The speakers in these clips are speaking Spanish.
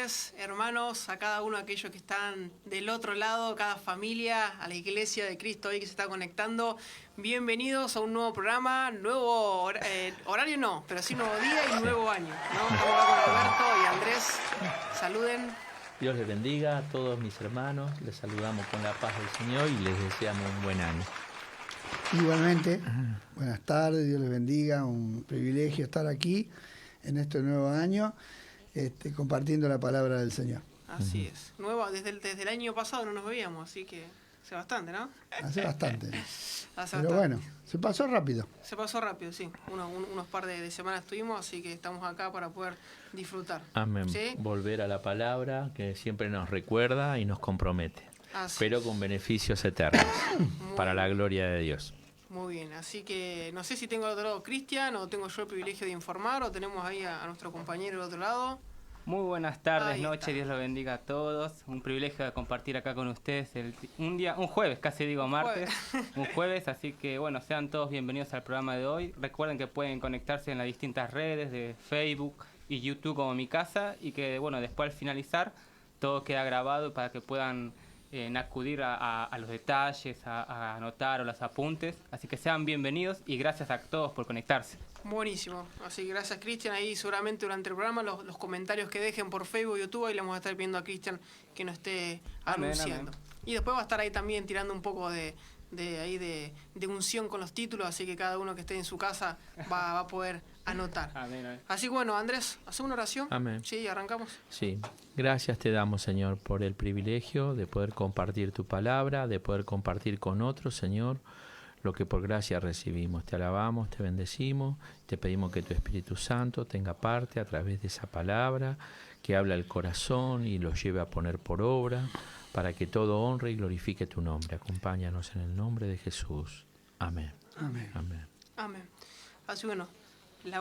Andrés, hermanos, a cada uno de aquellos que están del otro lado, cada familia, a la Iglesia de Cristo hoy que se está conectando. Bienvenidos a un nuevo programa, nuevo horario no, pero sí nuevo día y nuevo año, ¿no? Estamos acá con Alberto y Andrés. Saluden. Dios les bendiga a todos mis hermanos, les saludamos con la paz del Señor y les deseamos un buen año. Igualmente, buenas tardes, Dios les bendiga, un privilegio estar aquí en este nuevo año, compartiendo la palabra del Señor. Así es. Nueva, desde el año pasado no nos veíamos, así que hace bastante, ¿no? Hace bastante. Pero bastante. bueno, se pasó rápido. Se pasó rápido, sí. Unos par de semanas estuvimos, así que estamos acá para poder disfrutar. Amén. ¿Sí? Volver a la palabra que siempre nos recuerda y nos compromete, pero con beneficios eternos para la gloria de Dios. Muy bien, así que no sé si tengo al otro lado Cristian o tengo yo el privilegio de informar o tenemos ahí a nuestro compañero del otro lado. Muy buenas tardes, Ahí noches, está. Dios los bendiga a todos. Un privilegio de compartir acá con ustedes un jueves, casi digo martes, un jueves, así que bueno, sean todos bienvenidos al programa de hoy. Recuerden que pueden conectarse en las distintas redes de Facebook y YouTube como Mi Casa y que bueno, después al finalizar todo queda grabado para que puedan acudir a los detalles, a anotar o los apuntes. Así que sean bienvenidos y gracias a todos por conectarse. Buenísimo, así que gracias Cristian, ahí seguramente durante el programa los comentarios que dejen por Facebook y YouTube, ahí le vamos a estar viendo a Cristian que nos esté anunciando. Amén. Y después va a estar ahí también tirando un poco de unción con los títulos, así que cada uno que esté en su casa va a poder anotar. Amén. Así que bueno, Andrés, ¿hacemos una oración? Amén. Sí, arrancamos. Sí, gracias te damos, Señor, por el privilegio de poder compartir tu palabra, de poder compartir con otros, Señor, lo que por gracia recibimos. Te alabamos, te bendecimos, te pedimos que tu Espíritu Santo tenga parte a través de esa palabra, que habla el corazón y lo lleve a poner por obra, para que todo honre y glorifique tu nombre. Acompáñanos en el nombre de Jesús. Amén. Amén. Amén. Amén. Así bueno,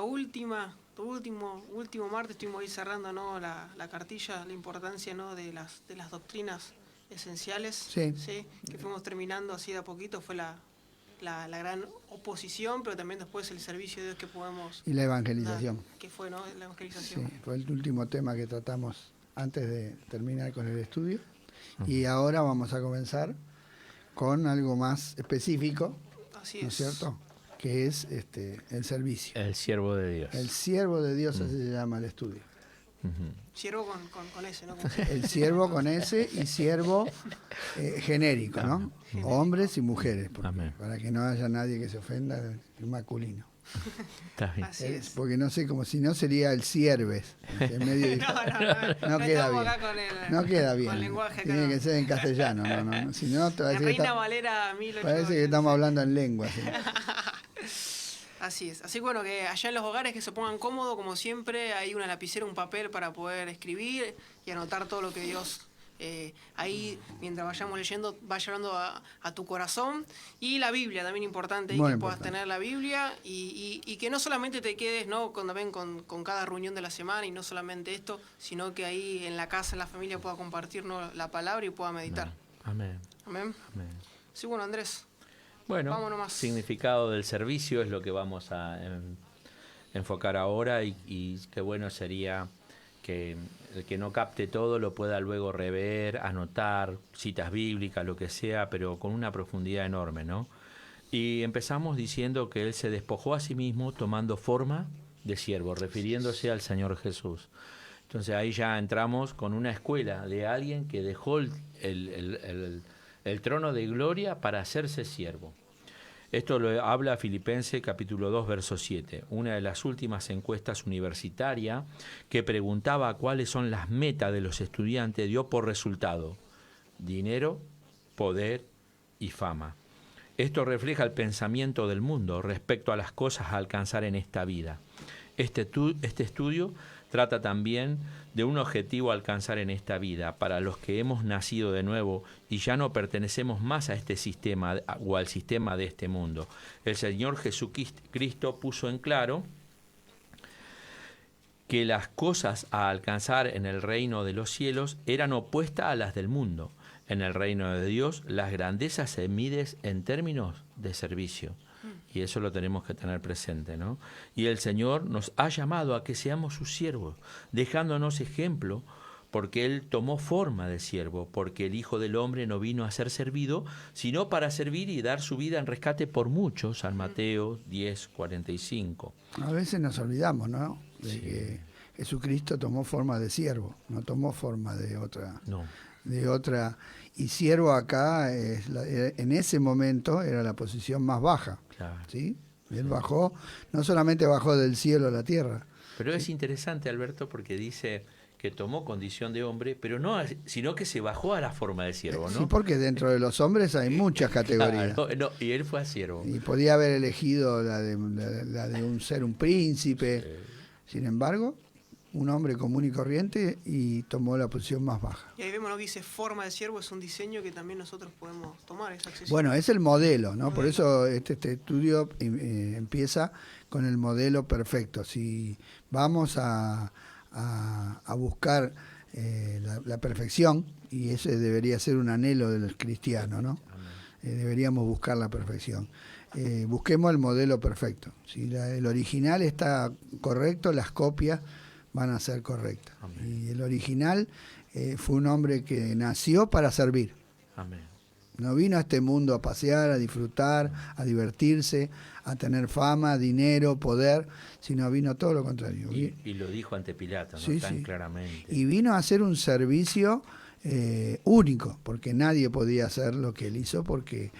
último martes estuvimos ahí cerrando, ¿no? la cartilla, la importancia, ¿no? de las doctrinas esenciales, Sí. que fuimos terminando así de a poquito, fue la gran oposición, pero también después el servicio de Dios que podemos Y la evangelización. dar, que fue, ¿no? La evangelización. Sí, fue el último tema que tratamos antes de terminar con el estudio. Y ahora vamos a comenzar con algo más específico, Así ¿no es cierto? Que es el servicio. El siervo de Dios. El siervo de Dios, así se llama el estudio. Siervo con ese, ¿no? El siervo con S y siervo genérico, ¿no? Hombres y mujeres, Amén. para que no haya nadie que se ofenda del masculino. Está bien. Así es. Porque no sé, como si no sería el sierves. En medio no queda estamos bien. acá con el, No queda con bien. el lenguaje acá, Tiene ¿no? que ser en castellano. No. Si no, La Reina Valera 1886. parece que estamos hablando en lengua. ¿Sí? Así es. Así que bueno, que allá en los hogares que se pongan cómodos, como siempre, hay una lapicera, un papel para poder escribir y anotar todo lo que Dios ahí, mientras vayamos leyendo, vaya hablando a tu corazón. Y la Biblia, también importante, ahí Muy que puedas importante. tener la Biblia y que no solamente te quedes, ¿no? también con cada reunión de la semana y no solamente esto, sino que ahí en la casa, en la familia pueda compartir, ¿no? la palabra y pueda meditar. Amén. Amén. Amén. Sí, bueno, Andrés. Bueno, Vamos nomás. significado del servicio es lo que vamos a enfocar ahora y qué bueno sería que el que no capte todo lo pueda luego rever, anotar, citas bíblicas, lo que sea, pero con una profundidad enorme, ¿no? Y empezamos diciendo que él se despojó a sí mismo tomando forma de siervo, refiriéndose al Señor Jesús. Entonces ahí ya entramos con una escuela de alguien que dejó el trono de gloria para hacerse siervo. Esto lo habla Filipenses capítulo 2, verso 7, una de las últimas encuestas universitarias que preguntaba cuáles son las metas de los estudiantes, dio por resultado dinero, poder y fama. Esto refleja el pensamiento del mundo respecto a las cosas a alcanzar en esta vida. Este estudio trata también de un objetivo a alcanzar en esta vida para los que hemos nacido de nuevo y ya no pertenecemos más a este sistema o al sistema de este mundo. El Señor Jesucristo puso en claro que las cosas a alcanzar en el reino de los cielos eran opuestas a las del mundo. En el reino de Dios, las grandezas se miden en términos de servicio. Y eso lo tenemos que tener presente, ¿no? Y el Señor nos ha llamado a que seamos sus siervos, dejándonos ejemplo porque él tomó forma de siervo, porque el Hijo del Hombre no vino a ser servido, sino para servir y dar su vida en rescate por muchos. San Mateo 10:45. A veces nos olvidamos, ¿no? De Sí. que Jesucristo tomó forma de siervo, no tomó forma de otra. No, Y siervo acá, en ese momento, era la posición más baja. claro. ¿Sí? Él bajó, no solamente bajó del cielo a la tierra. Pero es interesante, Alberto, porque dice que tomó condición de hombre, pero no, sino que se bajó a la forma de siervo, ¿no? Sí, porque dentro de los hombres hay muchas categorías. Claro, no, y él fue a siervo. Y podía haber elegido la de un príncipe. Sin embargo, un hombre común y corriente y tomó la posición más baja. Y ahí vemos lo que dice forma de siervo, es un diseño que también nosotros podemos tomar, es accesible. Bueno, es el modelo, ¿no? Por eso este estudio empieza con el modelo perfecto. Si vamos a buscar la perfección, y ese debería ser un anhelo del cristiano, ¿no? Deberíamos buscar la perfección. Busquemos el modelo perfecto. Si el original está correcto, las copias van a ser correctas. Amén. Y el original fue un hombre que nació para servir. Amén. No vino a este mundo a pasear, a disfrutar, a divertirse, a tener fama, dinero, poder, sino vino todo lo contrario. Y lo dijo ante Pilato, ¿no? Sí, Tan sí. claramente. Y vino a hacer un servicio único, porque nadie podía hacer lo que él hizo, porque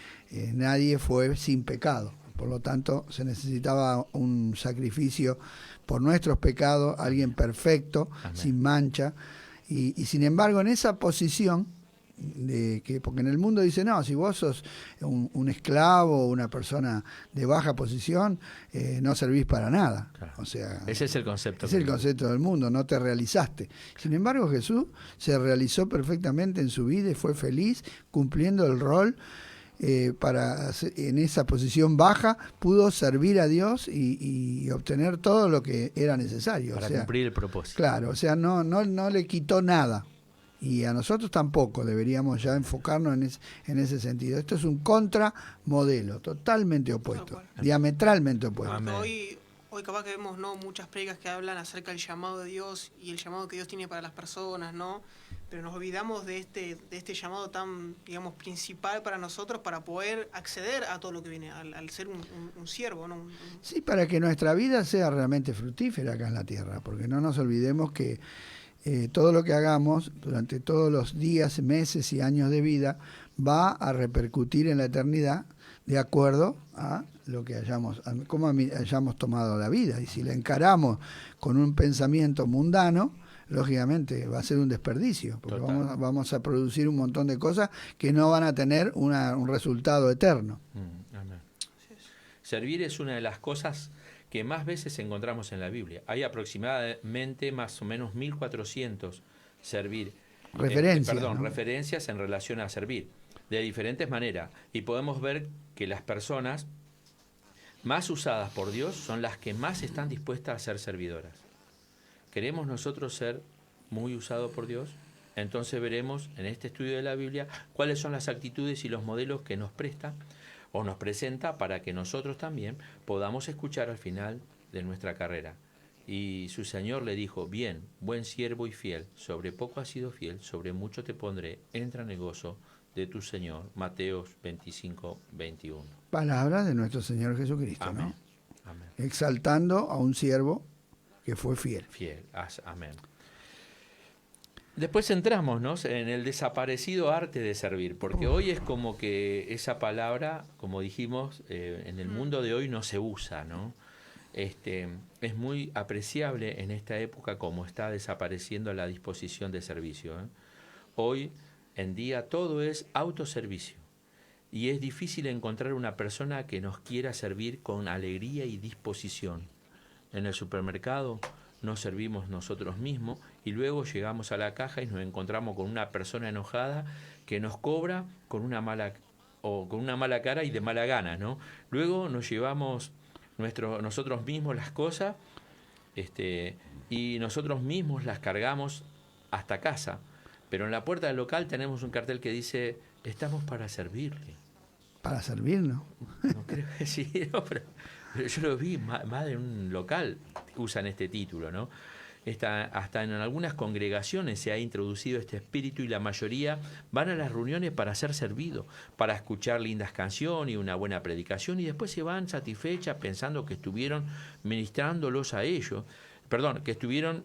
nadie fue sin pecado. Por lo tanto, se necesitaba un sacrificio por nuestros pecados, alguien perfecto, Amén. sin mancha. Y sin embargo, en esa posición, porque en el mundo dice, no, si vos sos un esclavo, una persona de baja posición, no servís para nada. Claro. O sea, Ese es el concepto. es el concepto del mundo, no te realizaste. Sin embargo, Jesús se realizó perfectamente en su vida y fue feliz cumpliendo el rol. En esa posición baja pudo servir a Dios y obtener todo lo que era necesario. Para o sea, cumplir el propósito. claro, o sea, no le quitó nada. Y a nosotros tampoco deberíamos ya enfocarnos en ese sentido. Esto es un contramodelo, totalmente opuesto, diametralmente opuesto. Amén. Hoy capaz que vemos, ¿no?, muchas predicas que hablan acerca del llamado de Dios y el llamado que Dios tiene para las personas, ¿no? Pero nos olvidamos de este llamado tan, digamos, principal para nosotros para poder acceder a todo lo que viene, al ser un siervo, ¿no? Sí, para que nuestra vida sea realmente fructífera acá en la tierra, porque no nos olvidemos que todo lo que hagamos durante todos los días, meses y años de vida va a repercutir en la eternidad de acuerdo a lo que cómo hayamos tomado la vida. Y si la encaramos con un pensamiento mundano, lógicamente va a ser un desperdicio, porque vamos a producir un montón de cosas que no van a tener un resultado eterno. Amén. Servir es una de las cosas que más veces encontramos en la Biblia. Hay aproximadamente más o menos 1400 referencias, ¿no? referencias en relación a servir, de diferentes maneras. Y podemos ver que las personas más usadas por Dios son las que más están dispuestas a ser servidoras. ¿Queremos nosotros ser muy usados por Dios? Entonces veremos en este estudio de la Biblia cuáles son las actitudes y los modelos que nos presta o nos presenta para que nosotros también podamos escuchar al final de nuestra carrera. Y su Señor le dijo, bien, buen siervo y fiel, sobre poco has sido fiel, sobre mucho te pondré, entra en el gozo de tu Señor. Mateos 25:21. Palabras de nuestro Señor Jesucristo, Amén. ¿no? Amén. Exaltando a un siervo que fue fiel. Fiel, amén. Después entramos, ¿no?, en el desaparecido arte de servir, porque hoy es como que esa palabra, como dijimos, en el mundo de hoy no se usa, ¿no? Es muy apreciable en esta época como está desapareciendo la disposición de servicio, ¿eh? Hoy en día todo es autoservicio y es difícil encontrar una persona que nos quiera servir con alegría y disposición. En el supermercado nos servimos nosotros mismos y luego llegamos a la caja y nos encontramos con una persona enojada que nos cobra con una mala cara y de mala gana, ¿no? Luego nos llevamos nosotros mismos las cosas y nosotros mismos las cargamos hasta casa. Pero en la puerta del local tenemos un cartel que dice, estamos para servirle. Para servirnos. No creo que sí, no, pero yo lo vi, más de un local usan este título, ¿no? hasta en algunas congregaciones se ha introducido este espíritu y la mayoría van a las reuniones para ser servidos, para escuchar lindas canciones y una buena predicación y después se van satisfechas pensando que estuvieron ministrándolos a ellos, que estuvieron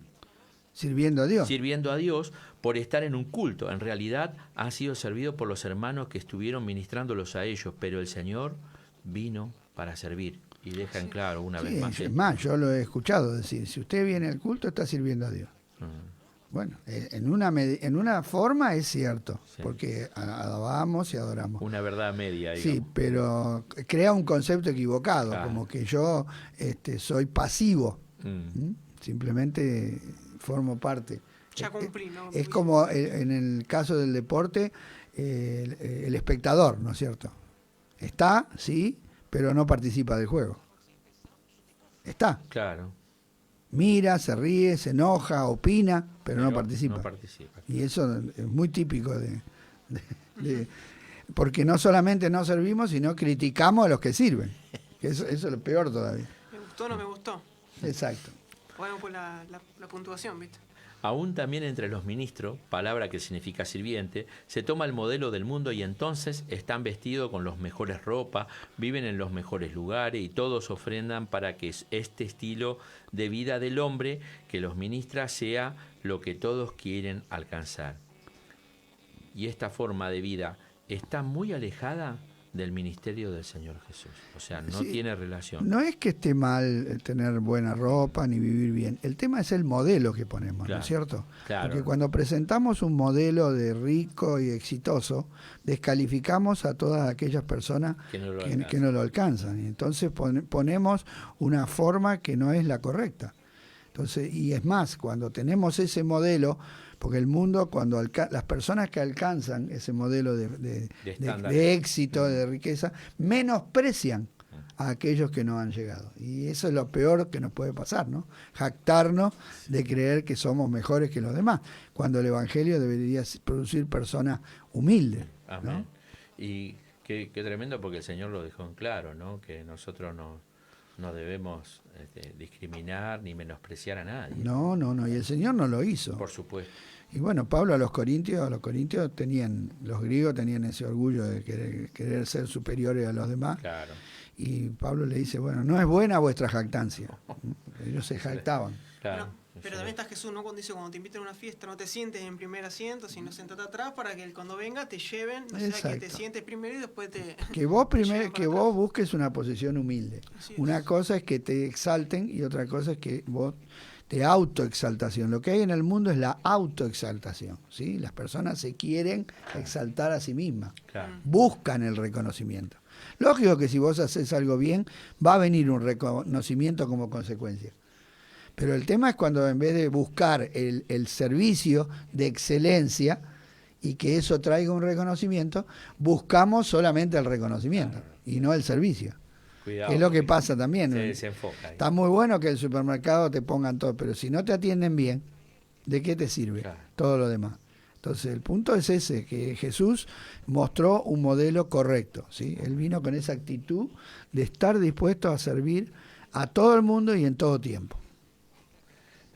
sirviendo a Dios por estar en un culto. En realidad han sido servidos por los hermanos que estuvieron ministrándolos a ellos, pero el Señor vino para servir. Y deja en claro una vez más. Es más, yo lo he escuchado decir, si usted viene al culto está sirviendo a Dios. Bueno, en una forma es cierto, porque alabamos y adoramos. Una verdad media, digamos. Sí, pero crea un concepto equivocado, como que yo soy pasivo. Simplemente formo parte. Ya cumplí, ¿no? Es como en el caso del deporte, el espectador, ¿no es cierto? Está, sí, pero no participa del juego. Está. Claro. Mira, se ríe, se enoja, opina, pero no participa. No participa. Y eso es muy típico porque no solamente no servimos, sino criticamos a los que sirven. Eso es lo peor todavía. Me gustó o no me gustó. Exacto. Bueno, pues la puntuación, ¿viste? Aún también entre los ministros, palabra que significa sirviente, se toma el modelo del mundo y entonces están vestidos con las mejores ropas, viven en los mejores lugares y todos ofrendan para que este estilo de vida del hombre que los ministra sea lo que todos quieren alcanzar. Y esta forma de vida está muy alejada del ministerio del Señor Jesús. O sea, no tiene relación. No es que esté mal tener buena ropa ni vivir bien. El tema es el modelo que ponemos, ¿no es cierto? Claro. Porque cuando presentamos un modelo de rico y exitoso, descalificamos a todas aquellas personas que no lo alcanzan. Y entonces ponemos una forma que no es la correcta. Entonces, y es más, cuando tenemos ese modelo, porque el mundo, cuando las personas que alcanzan ese modelo de éxito, de riqueza, menosprecian a aquellos que no han llegado. Y eso es lo peor que nos puede pasar, ¿no? Jactarnos de creer que somos mejores que los demás, cuando el Evangelio debería producir personas humildes, ¿no? Amén. Y qué tremendo, porque el Señor lo dejó en claro, ¿no? Que nosotros no debemos discriminar ni menospreciar a nadie. No, y el Señor no lo hizo. Por supuesto. Y bueno, Pablo los corintios los griegos tenían ese orgullo de querer ser superiores a los demás. Claro. Y Pablo le dice, bueno, no es buena vuestra jactancia. Ellos se jactaban. Claro. Pero también está Jesús, ¿no? Cuando dice, cuando te invitan a una fiesta, no te sientes en primer asiento, sino sentate atrás para que cuando venga te lleven, o sea, que te sientes primero y después te... Que vos busques una posición humilde. Una cosa es que te exalten y otra cosa es que vos te autoexaltación. Lo que hay en el mundo es la autoexaltación, ¿sí? Las personas se quieren exaltar a sí mismas. Claro. Buscan el reconocimiento. Lógico que si vos haces algo bien, va a venir un reconocimiento como consecuencia. Pero el tema es cuando en vez de buscar el servicio de excelencia y que eso traiga un reconocimiento, buscamos solamente el reconocimiento y no el servicio. Cuidado, es lo que pasa también. Se desenfoca ahí. Está muy bueno que el supermercado te pongan todo, pero si no te atienden bien, ¿de qué te sirve todo lo demás? Entonces el punto es ese, que Jesús mostró un modelo correcto, ¿sí? Él vino con esa actitud de estar dispuesto a servir a todo el mundo y en todo tiempo.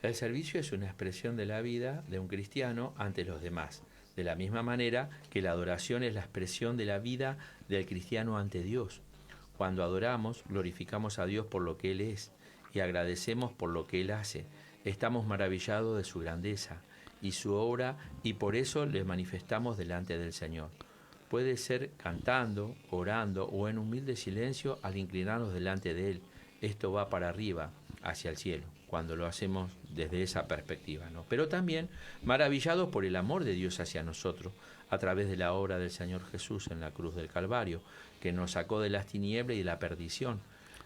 El servicio es una expresión de la vida de un cristiano ante los demás, de la misma manera que la adoración es la expresión de la vida del cristiano ante Dios. Cuando adoramos, glorificamos a Dios por lo que Él es y agradecemos por lo que Él hace. Estamos maravillados de su grandeza y su obra y por eso le manifestamos delante del Señor. Puede ser cantando, orando o en humilde silencio al inclinarnos delante de Él. Esto va para arriba, hacia el cielo, cuando lo hacemos desde esa perspectiva, ¿no? Pero también maravillados por el amor de Dios hacia nosotros, a través de la obra del Señor Jesús en la cruz del Calvario, que nos sacó de las tinieblas y de la perdición.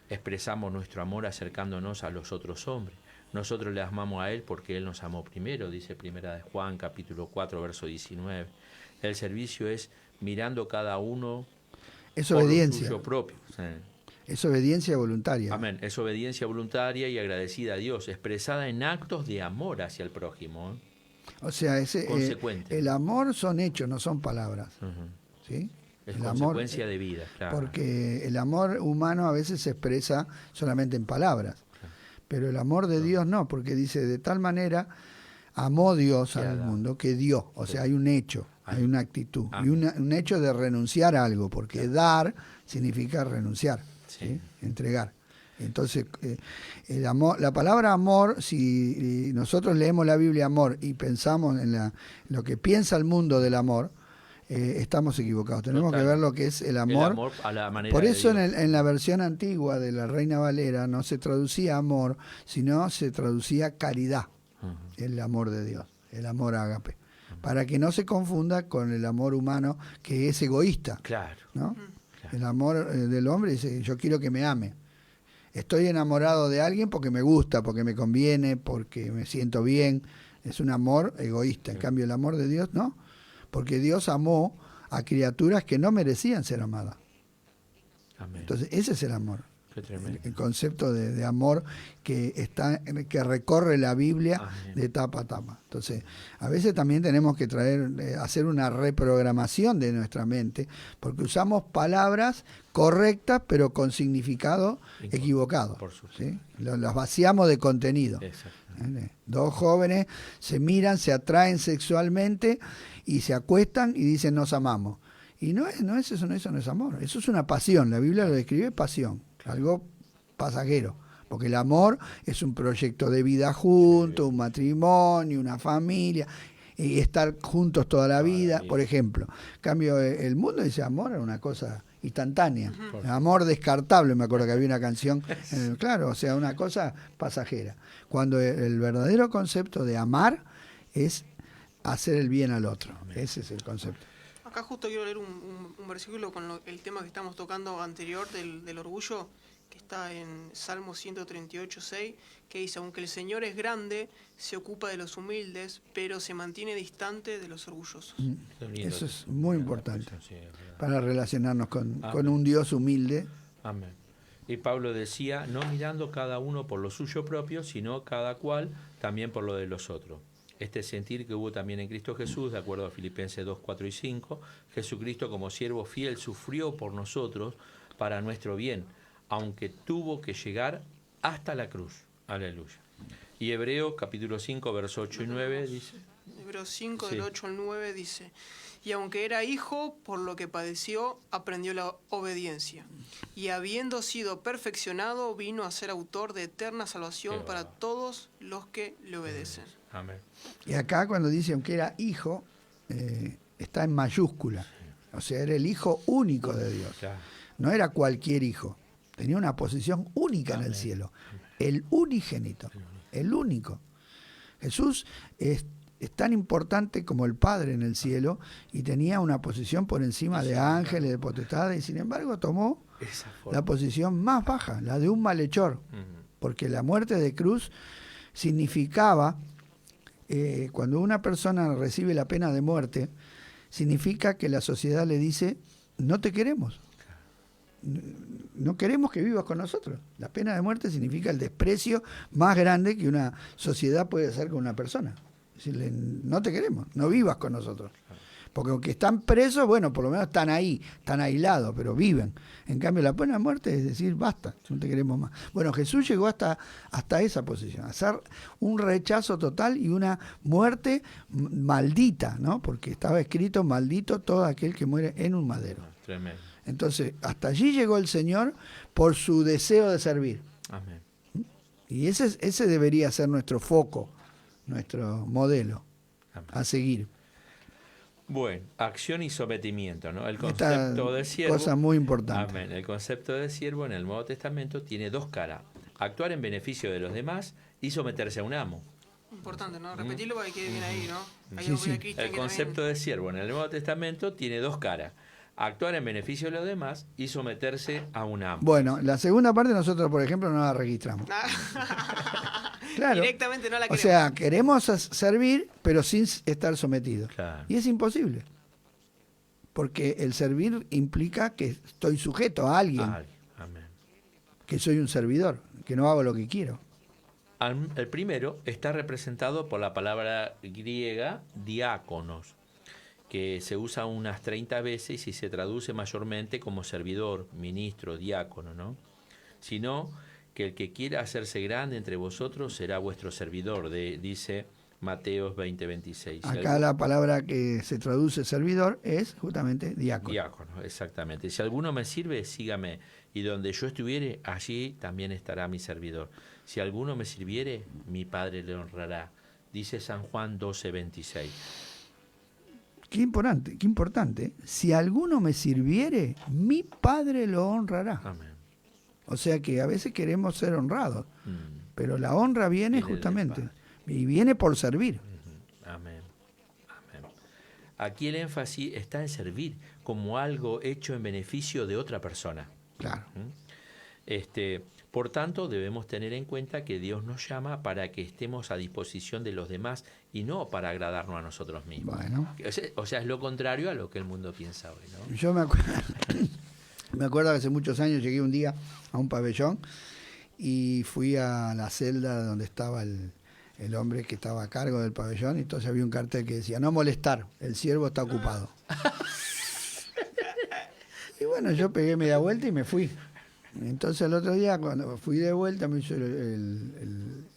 Expresamos nuestro amor acercándonos a los otros hombres. Nosotros le amamos a Él porque Él nos amó primero, dice Primera de Juan, capítulo 4, verso 19. El servicio es mirando cada uno es obediencia. Por lo suyo propio. Sí. Es obediencia voluntaria. Amén. Es obediencia voluntaria y agradecida a Dios, expresada en actos de amor hacia el prójimo. O sea, el amor son hechos, no son palabras. ¿Sí? Es el consecuencia amor, de vida, claro. Porque el amor humano a veces se expresa solamente en palabras. Claro. pero el amor de Dios no, porque dice, de tal manera amó Dios Que al Adán. mundo que dio, o sea, hay un hecho, hay una actitud, y un hecho de renunciar a algo, porque dar significa renunciar, ¿sí? Entregar. Entonces, el amor, la palabra amor, si nosotros leemos la Biblia amor y pensamos en lo que piensa el mundo del amor, estamos equivocados. Tenemos que ver lo que es el amor. a la manera Por de eso Dios. en la versión antigua de la Reina Valera no se traducía amor, sino se traducía caridad, el amor de Dios, el amor ágape, para que no se confunda con el amor humano que es egoísta, Claro. ¿no? Claro. El amor del hombre dice, yo quiero que me ame. Estoy enamorado de alguien porque me gusta, porque me conviene, porque me siento bien. Es un amor egoísta. En cambio, el amor de Dios no, porque Dios amó a criaturas que no merecían ser amadas. Amén. Entonces, ese es el amor. Qué tremendo. El concepto de amor que recorre la Biblia Amén. de tapa a tapa. Entonces, a veces también tenemos que hacer una reprogramación de nuestra mente, porque usamos palabras correctas, pero con significado equivocado. Por supuesto. ¿sí? Las vaciamos de contenido. Exacto. Dos jóvenes se miran, se atraen sexualmente y se acuestan y dicen nos amamos. Y no es eso, eso no es amor. Eso es una pasión. La Biblia lo describe pasión, algo pasajero. Porque el amor es un proyecto de vida juntos, un matrimonio, una familia, y estar juntos toda la vida, por ejemplo. En cambio, el mundo dice amor es una cosa instantánea. Amor descartable, me acuerdo que había una canción. Claro, o sea, una cosa pasajera. Cuando el verdadero concepto de amar es hacer el bien al otro. Ese es el concepto. Acá justo quiero leer un versículo con el tema que estamos tocando anterior del orgullo, que está en Salmo 138:6, que dice, aunque el Señor es grande, se ocupa de los humildes, pero se mantiene distante de los orgullosos. Eso es muy importante Sí, es verdad. para relacionarnos con un Dios humilde. Amén. Y Pablo decía, no mirando cada uno por lo suyo propio, sino cada cual también por lo de los otros. Este sentir que hubo también en Cristo Jesús, de acuerdo a Filipenses 2, 4 y 5, Jesucristo como siervo fiel sufrió por nosotros para nuestro bien, aunque tuvo que llegar hasta la cruz. Aleluya. Y Hebreos capítulo 5, verso 8 y 9 dice... Hebreos 5, Sí. del 8 al 9 dice, y aunque era hijo, por lo que padeció, aprendió la obediencia. Y habiendo sido perfeccionado, vino a ser autor de eterna salvación Qué para bárbaro. todos los que le obedecen. Amén. Y acá cuando dice aunque era hijo, está en mayúscula. O sea, era el hijo único de Dios. Ya. No era cualquier hijo. Tenía una posición única en el cielo. El unigénito. El único. Jesús es tan importante como el Padre en el cielo y tenía una posición por encima de ángeles, de potestades, y sin embargo tomó Esa la forma. posición más baja, la de un malhechor. Ujú. Porque la muerte de cruz significaba, cuando una persona recibe la pena de muerte, significa que la sociedad le dice, no te queremos. No queremos que vivas con nosotros. La pena de muerte significa el desprecio más grande que una sociedad puede hacer con una persona. Decirle, no te queremos, no vivas con nosotros. Porque aunque están presos, bueno, por lo menos están ahí, están aislados, pero viven. En cambio, la pena de muerte es decir, basta, no te queremos más. Bueno, Jesús llegó hasta esa posición, a hacer un rechazo total y una muerte maldita, ¿no? Porque estaba escrito, maldito todo aquel que muere en un madero. Tremendo. Entonces, hasta allí llegó el Señor por su deseo de servir. Amén. Y ese debería ser nuestro foco, nuestro modelo Amén. a seguir. Bueno, acción y sometimiento, ¿no? El Esta concepto de siervo. cosa muy importante. Amén. El concepto de siervo en el Nuevo Testamento tiene dos caras: actuar en beneficio de los demás y someterse a un amo. Importante, ¿no? Repetirlo para que quede bien ahí, ¿no? Ahí Sí, lo sí. ve a Cristian El que concepto también- de siervo en el Nuevo Testamento tiene dos caras: actuar en beneficio de los demás y someterse a un amo. Bueno, la segunda parte nosotros, por ejemplo, no la registramos. Claro. Directamente no la O queremos. sea, queremos servir, pero sin estar sometidos. Claro. Y es imposible. Porque el servir implica que estoy sujeto a alguien, Ay, amén. que soy un servidor, que no hago lo que quiero. El primero está representado por la palabra griega diáconos, que se usa unas 30 veces y se traduce mayormente como servidor, ministro, diácono, ¿no? Sino que el que quiera hacerse grande entre vosotros será vuestro servidor, dice Mateos 20:26. Acá la palabra que se traduce servidor es justamente diácono. Diácono, exactamente. Si alguno me sirve, sígame, y donde yo estuviere, allí también estará mi servidor. Si alguno me sirviere, mi Padre le honrará, dice San Juan 12:26. Qué importante. Si alguno me sirviere, mi Padre lo honrará. Amén. O sea que a veces queremos ser honrados, pero la honra viene justamente, y viene por servir. Amén. Amén. Aquí el énfasis está en servir como algo hecho en beneficio de otra persona. Claro. Por tanto, debemos tener en cuenta que Dios nos llama para que estemos a disposición de los demás y no para agradarnos a nosotros mismos. Bueno. O sea, es lo contrario a lo que el mundo piensa hoy, ¿no? Yo me acuerdo que hace muchos años llegué un día a un pabellón y fui a la celda donde estaba el hombre que estaba a cargo del pabellón, y entonces había un cartel que decía: no molestar, el siervo está ocupado. Y bueno, yo pegué media vuelta y me fui. Entonces el otro día, cuando fui de vuelta, me hizo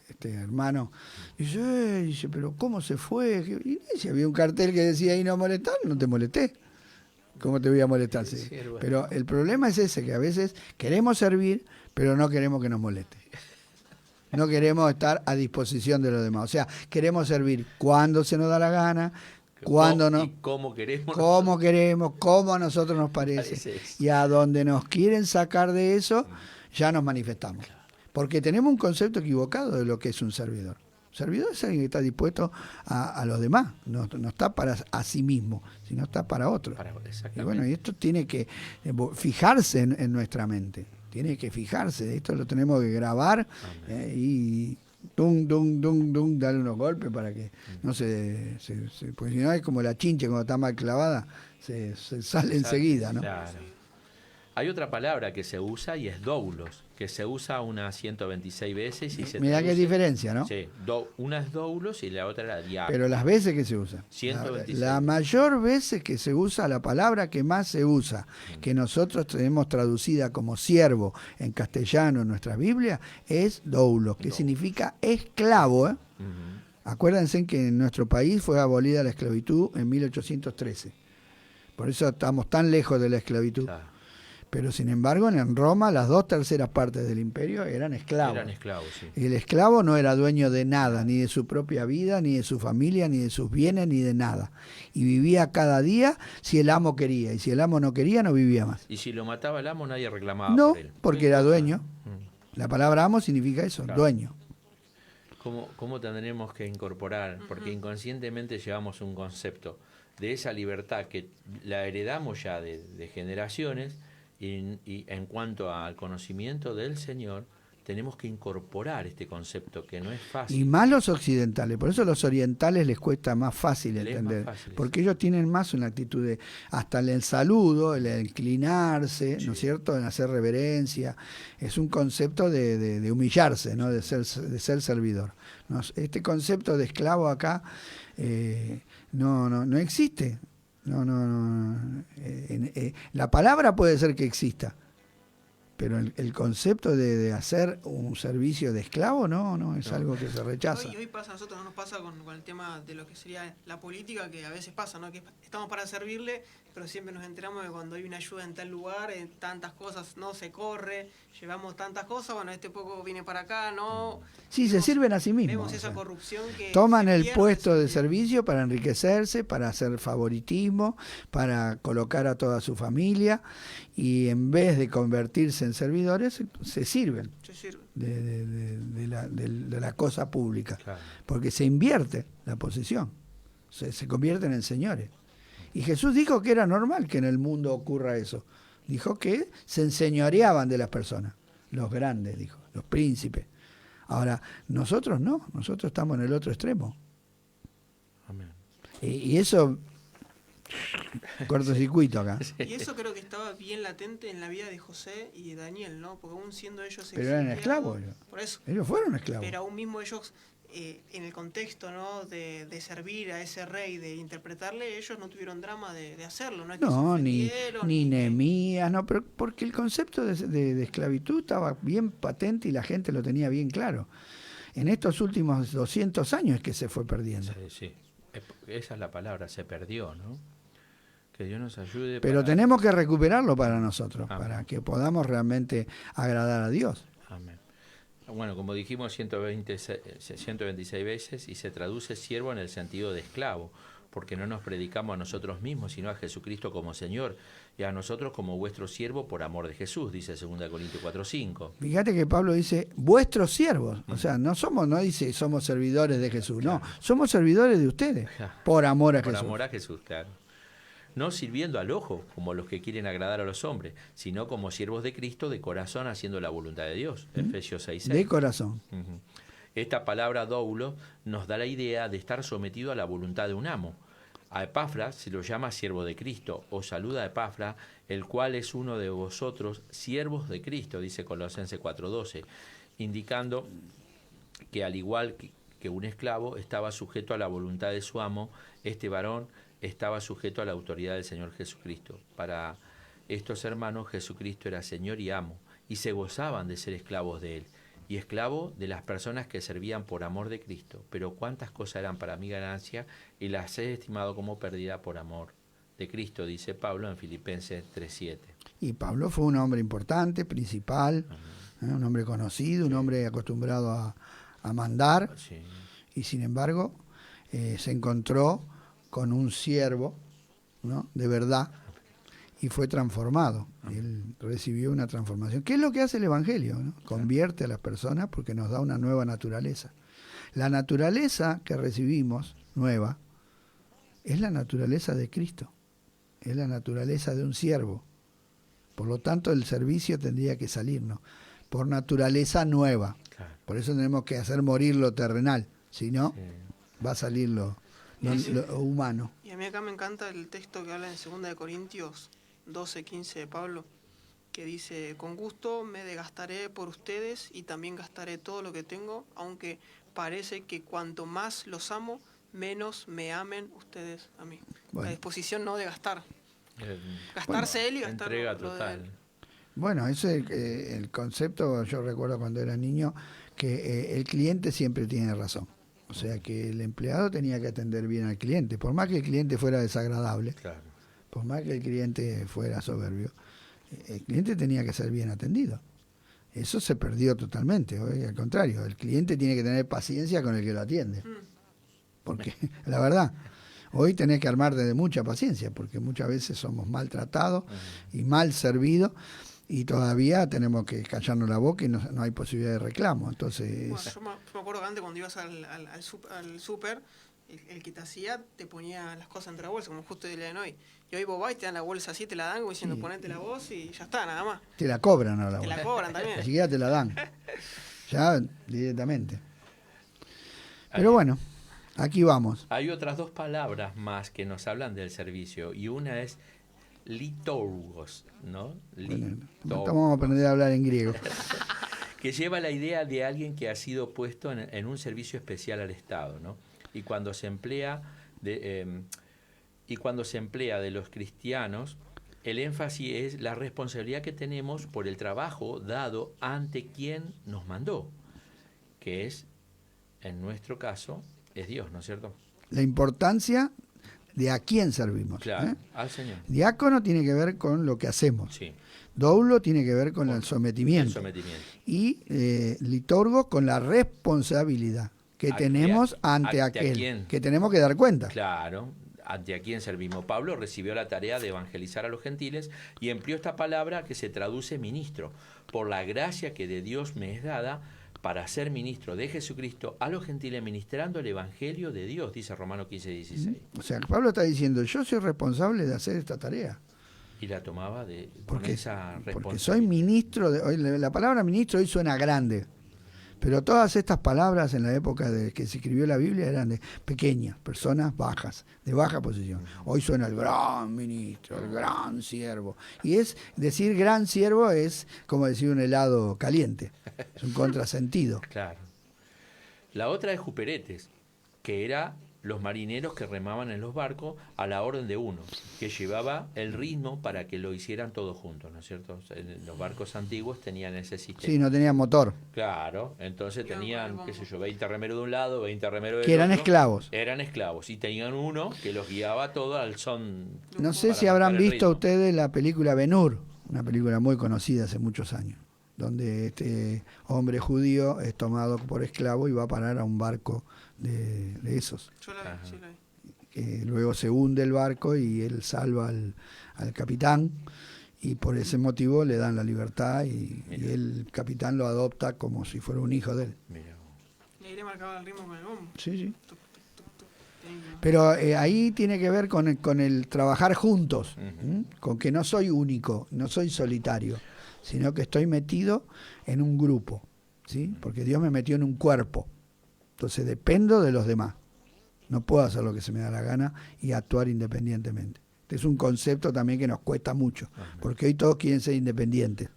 este hermano, dice, pero ¿cómo se fue? Y si había un cartel que decía ahí no molestar, no te molesté. ¿Cómo te voy a molestar? Sí. Pero el problema es ese, que a veces queremos servir, pero no queremos que nos moleste. No queremos estar a disposición de los demás. O sea, queremos servir cuando se nos da la gana, cuando no, y cómo queremos, cómo a nosotros nos parece. Y a donde nos quieren sacar de eso, ya nos manifestamos. Porque tenemos un concepto equivocado de lo que es un servidor. Un servidor es alguien que está dispuesto a los demás, no está para a sí mismo, sino está para otros. Y bueno, y esto tiene que fijarse en nuestra mente. Tiene que fijarse, esto lo tenemos que grabar y darle unos golpes para que no se porque si no es como la chinche cuando está mal clavada, se sale enseguida, ¿no? Claro. Hay otra palabra que se usa y es doulos, que se usa unas 126 veces y se Mirá traduce, qué diferencia, ¿no? Sí, una es doulos y la otra era diácono. Pero las veces que se usa. 126. La mayor veces que se usa, la palabra que más se usa, que nosotros tenemos traducida como siervo en castellano en nuestra Biblia, es doulos, que significa esclavo. Acuérdense que en nuestro país fue abolida la esclavitud en 1813. Por eso estamos tan lejos de la esclavitud. Claro. Pero sin embargo, en Roma las 2/3 partes del imperio eran esclavos. Eran esclavos, sí. Y el esclavo no era dueño de nada, ni de su propia vida, ni de su familia, ni de sus bienes, ni de nada. Y vivía cada día si el amo quería. Y si el amo no quería, no vivía más. Y si lo mataba el amo, nadie reclamaba No, por él. porque era dueño. La palabra amo significa eso, Claro. dueño. ¿Cómo tendremos que incorporar? Porque inconscientemente llevamos un concepto de esa libertad que la heredamos ya de generaciones. Y en cuanto al conocimiento del Señor, tenemos que incorporar este concepto que no es fácil. Y más los occidentales, por eso a los orientales les cuesta más fácil entender, porque ellos tienen más una actitud de, hasta el saludo, el inclinarse, ¿no es cierto?, en hacer reverencia, es un concepto de humillarse, ¿no?, de ser servidor. Este concepto de esclavo acá no existe. La palabra puede ser que exista, pero el concepto de hacer un servicio de esclavo no es algo que se rechaza. Y hoy pasa, a nosotros no nos pasa con el tema de lo que sería la política, que a veces pasa, ¿no? Que estamos para servirle, pero siempre nos enteramos de cuando hay una ayuda en tal lugar, tantas cosas, no se corre, llevamos tantas cosas, bueno, este poco viene para acá, ¿no? Sí, se sirven a sí mismos. Vemos esa corrupción que toman el pierde, puesto de servicio para enriquecerse, para hacer favoritismo, para colocar a toda su familia, y en vez de convertirse en servidores, se sirven de la cosa pública. Claro. Porque se invierte la posición, se convierten en señores. Y Jesús dijo que era normal que en el mundo ocurra eso. Dijo que se enseñoreaban de las personas, los grandes, dijo, los príncipes. Ahora, nosotros no, nosotros estamos en el otro extremo. Amén. Y eso, cortocircuito acá. Y eso creo que estaba bien latente en la vida de José y de Daniel, ¿no? Porque aún siendo ellos Pero eran exiliados, esclavos. por eso. Ellos fueron esclavos. Pero aún mismo ellos en el contexto, ¿no? de servir a ese rey, de interpretarle, ellos no tuvieron drama de hacerlo. No, es que se No, ofendieron, ni Nehemías, no, pero porque el concepto de esclavitud estaba bien patente y la gente lo tenía bien claro. En estos últimos 200 años es que se fue perdiendo. Sí. Esa es la palabra, se perdió, ¿no? Que Dios nos ayude. Pero tenemos que recuperarlo para nosotros, Amén. para que podamos realmente agradar a Dios. Amén. Bueno, como dijimos 126 veces, y se traduce siervo en el sentido de esclavo, porque no nos predicamos a nosotros mismos, sino a Jesucristo como Señor, y a nosotros como vuestro siervo por amor de Jesús, dice 2 Corintios 4:5. Fíjate que Pablo dice, vuestros siervos. O sea, no dice somos servidores de Jesús, no, somos servidores de ustedes, por amor a Por Jesús. amor a Jesús, claro. No sirviendo al ojo, como los que quieren agradar a los hombres, sino como siervos de Cristo de corazón, haciendo la voluntad de Dios. Efesios 6:6. De corazón. Ujú. Esta palabra doulo nos da la idea de estar sometido a la voluntad de un amo. A Epafras se lo llama siervo de Cristo, o saluda a Epafras, el cual es uno de vosotros, siervos de Cristo, dice Colosenses 4:12, indicando que al igual que un esclavo estaba sujeto a la voluntad de su amo, este varón estaba sujeto a la autoridad del Señor Jesucristo. Para estos hermanos, Jesucristo era Señor y amo, y se gozaban de ser esclavos de Él, y esclavo de las personas que servían por amor de Cristo. Pero cuántas cosas eran para mi ganancia, y las he estimado como pérdida por amor de Cristo, dice Pablo en Filipenses 3:7. Y Pablo fue un hombre importante, principal, un hombre conocido, un hombre acostumbrado a mandar, Sí. y sin embargo se encontró con un siervo, ¿no?, de verdad, y fue transformado. Él recibió una transformación. ¿Qué es lo que hace el Evangelio, ¿no? Convierte a las personas porque nos da una nueva naturaleza. La naturaleza que recibimos, nueva, es la naturaleza de Cristo. Es la naturaleza de un siervo. Por lo tanto, el servicio tendría que salirnos por naturaleza nueva. Claro. Por eso tenemos que hacer morir lo terrenal. Si no, Sí. va a salir lo humano. Y a mí acá me encanta el texto que habla en 2 Corintios 12:15 de Pablo, que dice, con gusto me desgastaré por ustedes y también gastaré todo lo que tengo, aunque parece que cuanto más los amo, menos me amen ustedes a mí. Bueno. La disposición no de gastar. Eh, Gastarse él y gastar entrega lo de total. él. Bueno, ese el concepto, yo recuerdo cuando era niño, que el cliente siempre tiene razón. O sea que el empleado tenía que atender bien al cliente, por más que el cliente fuera desagradable, Claro. por más que el cliente fuera soberbio, el cliente tenía que ser bien atendido. Eso se perdió totalmente. Hoy, al contrario, el cliente tiene que tener paciencia con el que lo atiende. Porque, la verdad, hoy tenés que armarte de mucha paciencia, porque muchas veces somos maltratados y mal servidos, y todavía tenemos que callarnos la boca y no hay posibilidad de reclamo. Entonces, Bueno, yo me acuerdo que antes cuando ibas al súper, el que te hacía te ponía las cosas entre la bolsa, como justo el día de hoy. Y hoy vos vas y te dan la bolsa así, te la dan como diciendo Sí. ponete la voz y ya está, nada más. te la cobran ahora. Te la cobran también. Ni siquiera te la dan. Ya directamente. Pero bueno, aquí vamos. Hay otras dos palabras más que nos hablan del servicio, y una es liturgos, ¿no? Vamos a aprender a hablar en griego. Que lleva la idea de alguien que ha sido puesto en un servicio especial al Estado, ¿no? Y cuando se emplea de los cristianos, el énfasis es la responsabilidad que tenemos por el trabajo dado ante quien nos mandó, que es, en nuestro caso, es Dios, ¿no es cierto? La importancia de a quién servimos. Claro, al Señor. Diácono tiene que ver con lo que hacemos. Sí, Doulo tiene que ver con el el sometimiento. sometimiento. Y liturgo con la responsabilidad que tenemos ante aquel, quién? que tenemos que dar cuenta. Claro, ante a quién servimos. Pablo recibió la tarea de evangelizar a los gentiles y empleó esta palabra que se traduce ministro, por la gracia que de Dios me es dada para ser ministro de Jesucristo a los gentiles, ministrando el evangelio de Dios, dice Romanos 15:16. O sea, Pablo está diciendo, yo soy responsable de hacer esta tarea. Y la tomaba con esa responsabilidad. Porque soy ministro, hoy la palabra ministro hoy suena grande, pero todas estas palabras en la época de que se escribió la Biblia eran de pequeñas, personas bajas, de baja posición. Hoy suena el gran ministro, el gran siervo. Y es decir gran siervo es como decir un helado caliente, es un contrasentido. Claro. La otra es juperetes, que era los marineros que remaban en los barcos a la orden de uno, que llevaba el ritmo para que lo hicieran todos juntos, ¿no es cierto? O sea, los barcos antiguos tenían ese sistema. Sí, no tenían motor. Claro, entonces tenían, qué sé yo, 20 remeros de un lado, 20 remeros del Que eran otro. esclavos. Eran esclavos, y tenían uno que los guiaba todo al son. No sé para si habrán marcar el visto ritmo. ustedes la película Ben-Hur, una película muy conocida hace muchos años, donde este hombre judío es tomado por esclavo y va a parar a un barco de esos. Yo la vi, sí la vi. Luego se hunde el barco y él salva al capitán, y por ese motivo le dan la libertad, y el capitán lo adopta como si fuera un hijo de él. Mira. Y ahí le marcaba el ritmo con el bombo. Sí, sí. Tuc, tuc, tuc, tuc. Tenía- Pero ahí tiene que ver con el trabajar juntos, Ujú. ¿m? Con que no soy único, no soy solitario, sino que estoy metido en un grupo, ¿sí? Porque Dios me metió en un cuerpo, entonces dependo de los demás. No puedo hacer lo que se me da la gana y actuar independientemente. Este es un concepto también que nos cuesta mucho, porque hoy todos quieren ser independientes.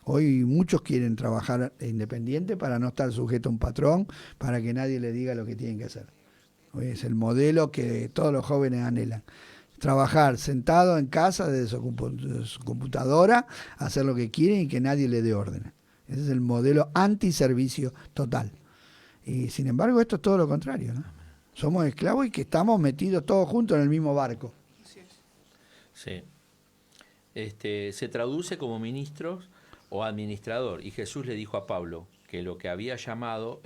Hoy muchos quieren trabajar independiente para no estar sujeto a un patrón, para que nadie le diga lo que tienen que hacer. Hoy es el modelo que todos los jóvenes anhelan. Trabajar sentado en casa desde su computadora, hacer lo que quieren y que nadie le dé órdenes. Ese es el modelo antiservicio total. Y sin embargo esto es todo lo contrario, ¿no? Somos esclavos y que estamos metidos todos juntos en el mismo barco. Así es. Sí. Se traduce como ministros o administrador, y Jesús le dijo a Pablo que lo había llamado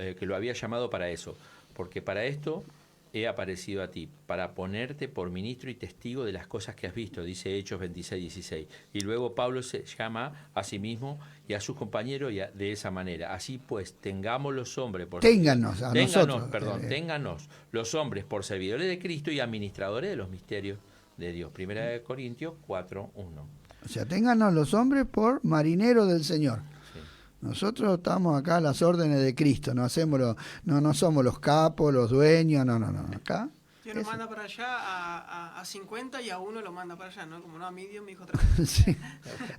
para eso, porque para esto he aparecido a ti, para ponerte por ministro y testigo de las cosas que has visto, dice Hechos 26:16. Y luego Pablo se llama a sí mismo y a sus compañeros de esa manera. Así pues, tengamos los hombres por Ténganos a nosotros. ténganos los hombres por servidores de Cristo y administradores de los misterios de Dios. Primera de Corintios 4:1. O sea, ténganos los hombres por marineros del Señor. Sí. Nosotros estamos acá a las órdenes de Cristo, no somos los capos, los dueños, no. Acá. Dios nos eso. manda para allá a 50 y a uno lo manda para allá, ¿no? Como no, a mí Dios me dijo otra vez. Sí.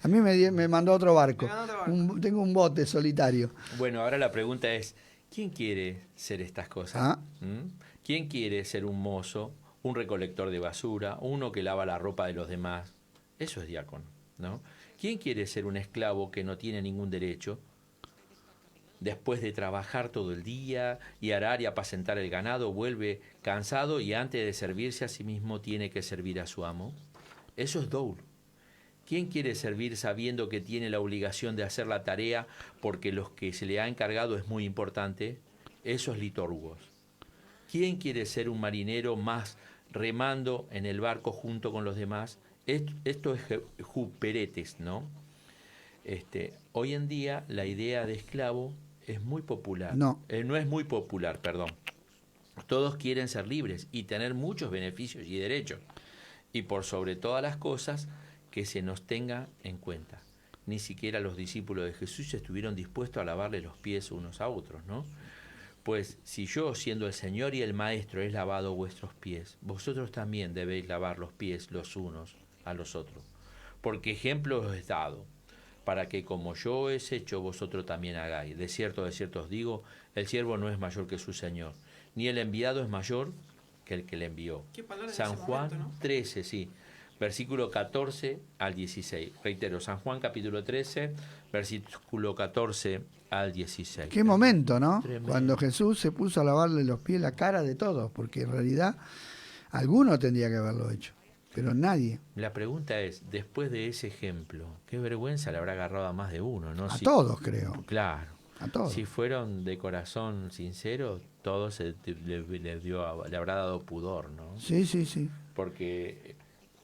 A mí me mandó otro barco. Me mandó otro barco. Tengo un bote solitario. Bueno, ahora la pregunta es, ¿quién quiere ser estas cosas? Ah. ¿Mm? ¿Quién quiere ser un mozo, un recolector de basura, uno que lava la ropa de los demás? Eso es diácono, ¿no? ¿Quién quiere ser un esclavo que no tiene ningún derecho? Después de trabajar todo el día y arar y apacentar el ganado, vuelve cansado y antes de servirse a sí mismo tiene que servir a su amo. Eso es doul. ¿Quién quiere servir sabiendo que tiene la obligación de hacer la tarea porque los que se le ha encargado es muy importante? Eso es liturgos. ¿Quién quiere ser un marinero más remando en el barco junto con los demás? Esto es juperetes, ¿no? Hoy en día la idea de esclavo es muy popular. No. No es muy popular, perdón. Todos quieren ser libres y tener muchos beneficios y derechos. Y por sobre todas las cosas, que se nos tenga en cuenta. Ni siquiera los discípulos de Jesús estuvieron dispuestos a lavarle los pies unos a otros, ¿no? Pues si yo, siendo el Señor y el Maestro, he lavado vuestros pies, vosotros también debéis lavar los pies los unos a los otros. Porque ejemplo os he dado, para que como yo he hecho, vosotros también hagáis. De cierto os digo, el siervo no es mayor que su Señor, ni el enviado es mayor que el que le envió. Qué palabras de San ese Juan momento, ¿no? 13, sí, versículo 14 al 16. Reitero, San Juan capítulo 13, versículo 14 al 16. Qué momento, ¿no? Tremendo. Cuando Jesús se puso a lavarle los pies, la cara de todos, porque en realidad alguno tendría que haberlo hecho, pero nadie. La pregunta es, después de ese ejemplo, qué vergüenza le habrá agarrado a más de uno, ¿no? A todos, creo. Claro. A todos. Si fueron de corazón sincero, todos le habrá dado pudor, ¿no? Sí, sí, sí. Porque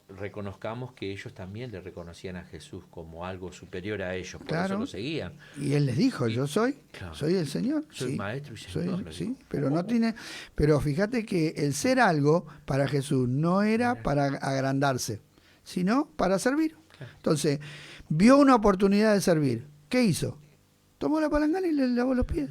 reconozcamos que ellos también le reconocían a Jesús como algo superior a ellos, por Claro. eso lo seguían. Y él les dijo, Y- yo soy, claro. soy el Señor. Soy sí, maestro y Señor, le sí, dijo. pero no tiene, pero fíjate que el ser algo para Jesús no era para agrandarse, sino para servir. Entonces, vio una oportunidad de servir. ¿Qué hizo? Tomó la palangana y le lavó los pies.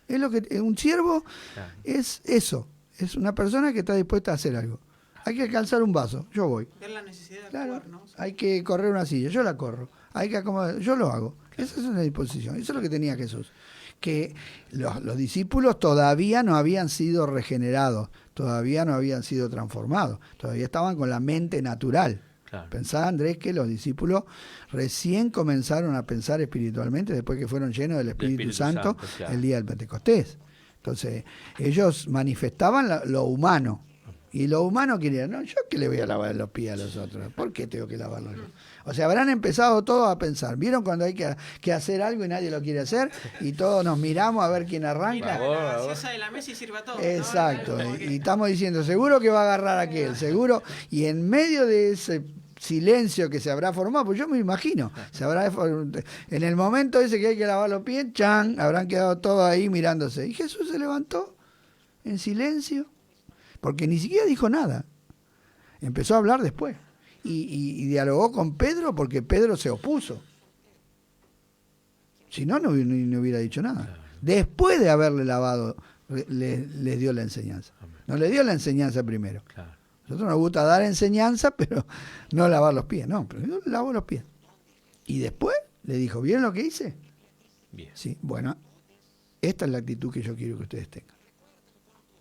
Es lo que un siervo Claro. es eso, es una persona que está dispuesta a hacer algo. Hay que alcanzar un vaso, yo voy. Ver la necesidad de Claro, actuar, ¿no? O sea, hay que correr una silla, yo la corro. Hay que acomodar, yo lo hago. Esa es una disposición. Eso es lo que tenía Jesús. Que los discípulos todavía no habían sido regenerados, todavía no habían sido transformados, todavía estaban con la mente natural. Claro. Pensá, Andrés, que los discípulos recién comenzaron a pensar espiritualmente después que fueron llenos del Espíritu Santo claro. el día del Pentecostés. Entonces, ellos manifestaban lo humano. Y lo humano querían, no, yo que le voy a lavar los pies a los otros, ¿por qué tengo que lavarlos yo? O sea, habrán empezado todos a pensar. ¿Vieron cuando hay que hacer algo y nadie lo quiere hacer? Y todos nos miramos a ver quién arranca. Mira, la gaseosa de la mesa y sirva todo. Exacto, ¿no? y estamos diciendo, seguro que va a agarrar aquel, seguro. Y en medio de ese silencio que se habrá formado, pues yo me imagino, en el momento ese que hay que lavar los pies, ¡chan!, habrán quedado todos ahí mirándose. Y Jesús se levantó en silencio, porque ni siquiera dijo nada. Empezó a hablar después. Y dialogó con Pedro porque Pedro se opuso. Si no, no hubiera dicho nada. Después de haberle lavado, les dio la enseñanza. No le dio la enseñanza primero. Claro. A nosotros nos gusta dar enseñanza, pero no lavar los pies. No, pero lavó los pies. Y después le dijo, ¿vieron lo que hice? Bien. Sí, bueno, esta es la actitud que yo quiero que ustedes tengan.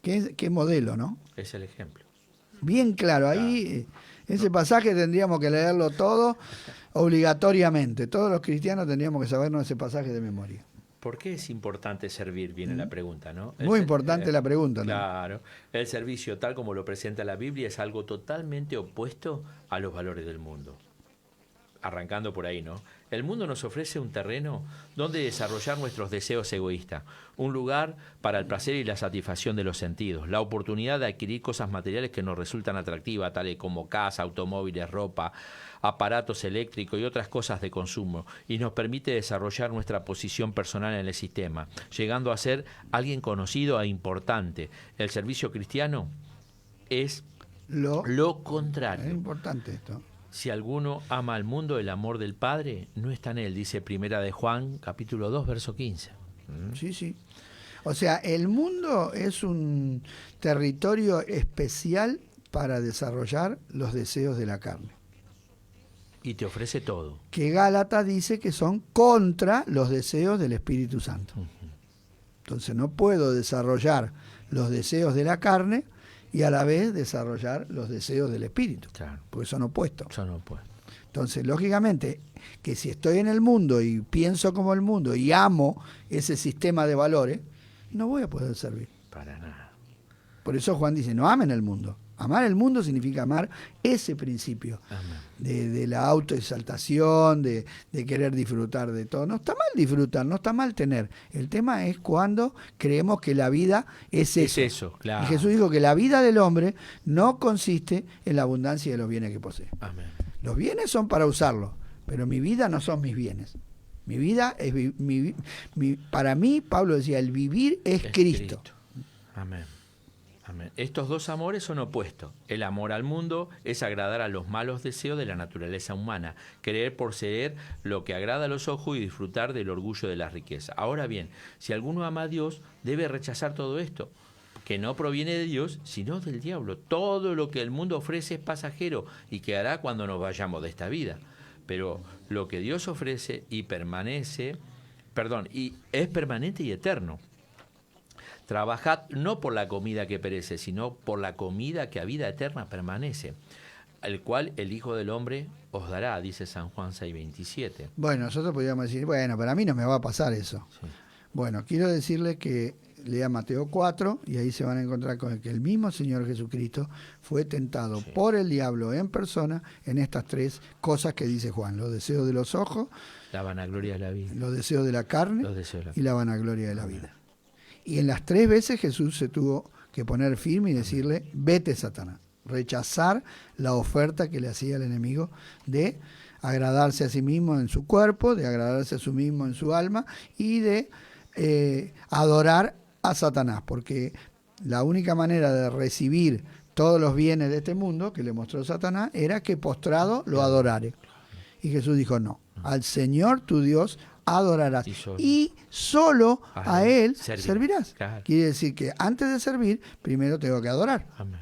¿Qué modelo, no? Es el ejemplo. Bien claro, ahí ese pasaje tendríamos que leerlo todo obligatoriamente. Todos los cristianos tendríamos que sabernos ese pasaje de memoria. ¿Por qué es importante servir? Viene la pregunta, ¿no? Muy importante la pregunta, ¿no? Claro. El servicio, tal como lo presenta la Biblia, es algo totalmente opuesto a los valores del mundo. Arrancando por ahí, ¿no? El mundo nos ofrece un terreno donde desarrollar nuestros deseos egoístas, un lugar para el placer y la satisfacción de los sentidos, la oportunidad de adquirir cosas materiales que nos resultan atractivas, tales como casa, automóviles, ropa, aparatos eléctricos y otras cosas de consumo, y nos permite desarrollar nuestra posición personal en el sistema, llegando a ser alguien conocido e importante. El servicio cristiano es lo contrario. Es importante esto. Si alguno ama al mundo, el amor del Padre no está en él, dice Primera de Juan, capítulo 2, verso 15. Sí, sí. O sea, el mundo es un territorio especial para desarrollar los deseos de la carne. Y te ofrece todo. Que Gálatas dice que son contra los deseos del Espíritu Santo. Entonces no puedo desarrollar los deseos de la carne y a la vez desarrollar los deseos del Espíritu, Claro. porque son opuestos. Yo no puedo. Entonces, lógicamente, que si estoy en el mundo y pienso como el mundo y amo ese sistema de valores, no voy a poder servir. Para nada. Por eso Juan dice, no amen el mundo. Amar el mundo significa amar ese principio de la autoexaltación, de querer disfrutar de todo. No está mal disfrutar, no está mal tener. El tema es cuando creemos que la vida es eso. Es eso, claro. Y Jesús dijo que la vida del hombre no consiste en la abundancia de los bienes que posee. Amén. Los bienes son para usarlos, pero mi vida no son mis bienes. Mi vida es para mí, Pablo decía, el vivir es Cristo. Amén. Amén. Estos dos amores son opuestos. El amor al mundo es agradar a los malos deseos de la naturaleza humana, querer poseer lo que agrada a los ojos y disfrutar del orgullo de la riqueza. Ahora bien, si alguno ama a Dios, debe rechazar todo esto, que no proviene de Dios, sino del diablo. Todo lo que el mundo ofrece es pasajero y quedará cuando nos vayamos de esta vida. Pero lo que Dios ofrece y es permanente y eterno. Trabajad no por la comida que perece, sino por la comida que a vida eterna permanece, el cual el Hijo del Hombre os dará, dice San Juan 6:27. Bueno, nosotros podríamos decir, bueno, para mí no me va a pasar eso. Sí. Bueno, quiero decirle que lea Mateo 4 y ahí se van a encontrar con que el mismo Señor Jesucristo fue tentado por el diablo en persona en estas tres cosas que dice Juan: los deseos de los ojos, La vanagloria de la vida. los deseos de la carne Los deseos de la y la vanagloria de la vida. Y en las tres veces Jesús se tuvo que poner firme y decirle, vete, Satanás. Rechazar la oferta que le hacía el enemigo de agradarse a sí mismo en su cuerpo, de agradarse a sí mismo en su alma y de adorar a Satanás, porque la única manera de recibir todos los bienes de este mundo que le mostró Satanás era que postrado lo adorare. Y Jesús dijo, no, al Señor tu Dios adorarás y solo a Él servirás. Claro. Quiere decir que antes de servir, primero tengo que adorar. Amén.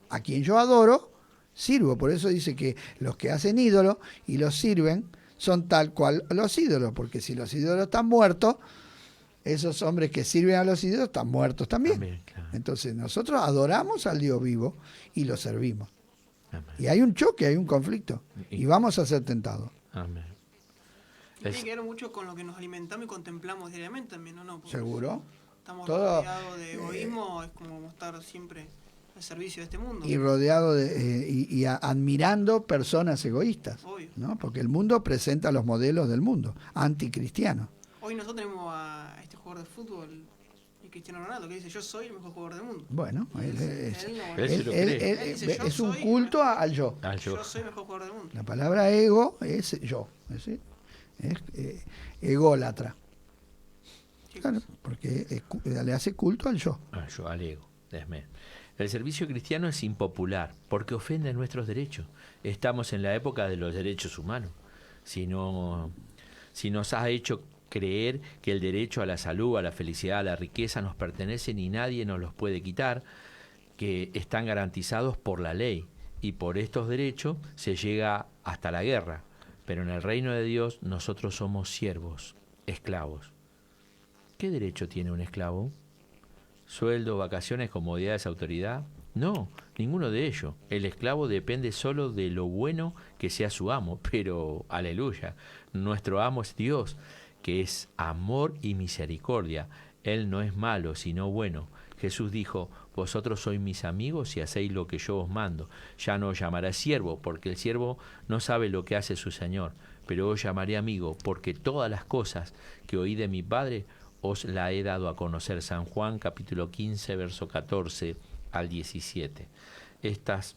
A quien yo adoro, sirvo. Por eso dice que los que hacen ídolos y los sirven son tal cual los ídolos, porque si los ídolos están muertos, esos hombres que sirven a los ídolos están muertos también. Claro. Entonces nosotros adoramos al Dios vivo y lo servimos. Amén. Y hay un choque, hay un conflicto, y vamos a ser tentados. Amén. Y tiene que ver mucho con lo que nos alimentamos y contemplamos diariamente también, ¿o no? Porque ¿Seguro? estamos Todo, rodeados de egoísmo, es como estar siempre al servicio de este mundo. Y rodeado admirando personas egoístas, Obvio. ¿no? Porque el mundo presenta los modelos del mundo, anticristianos. Hoy nosotros tenemos a este jugador de fútbol, el Cristiano Ronaldo, que dice, yo soy el mejor jugador del mundo. Bueno, Él se lo cree. Él dice, yo es un soy culto al yo. yo soy el mejor jugador del mundo. La palabra ego es yo, es ególatra. Claro, porque le hace culto al yo. Yo al ego. El servicio cristiano es impopular porque ofende nuestros derechos. Estamos en la época de los derechos humanos. Si nos ha hecho creer que el derecho a la salud, a la felicidad, a la riqueza nos pertenecen y nadie nos los puede quitar, que están garantizados por la ley y por estos derechos se llega hasta la guerra. Pero en el reino de Dios nosotros somos siervos, esclavos. ¿Qué derecho tiene un esclavo? ¿Sueldo, vacaciones, comodidades, autoridad? No, ninguno de ellos. El esclavo depende solo de lo bueno que sea su amo, pero aleluya, nuestro amo es Dios, que es amor y misericordia. Él no es malo, sino bueno. Jesús dijo, vosotros sois mis amigos si hacéis lo que yo os mando. Ya no os llamaré siervo, porque el siervo no sabe lo que hace su señor, pero os llamaré amigo, porque todas las cosas que oí de mi Padre os la he dado a conocer. San Juan capítulo 15, verso 14 al 17. Estas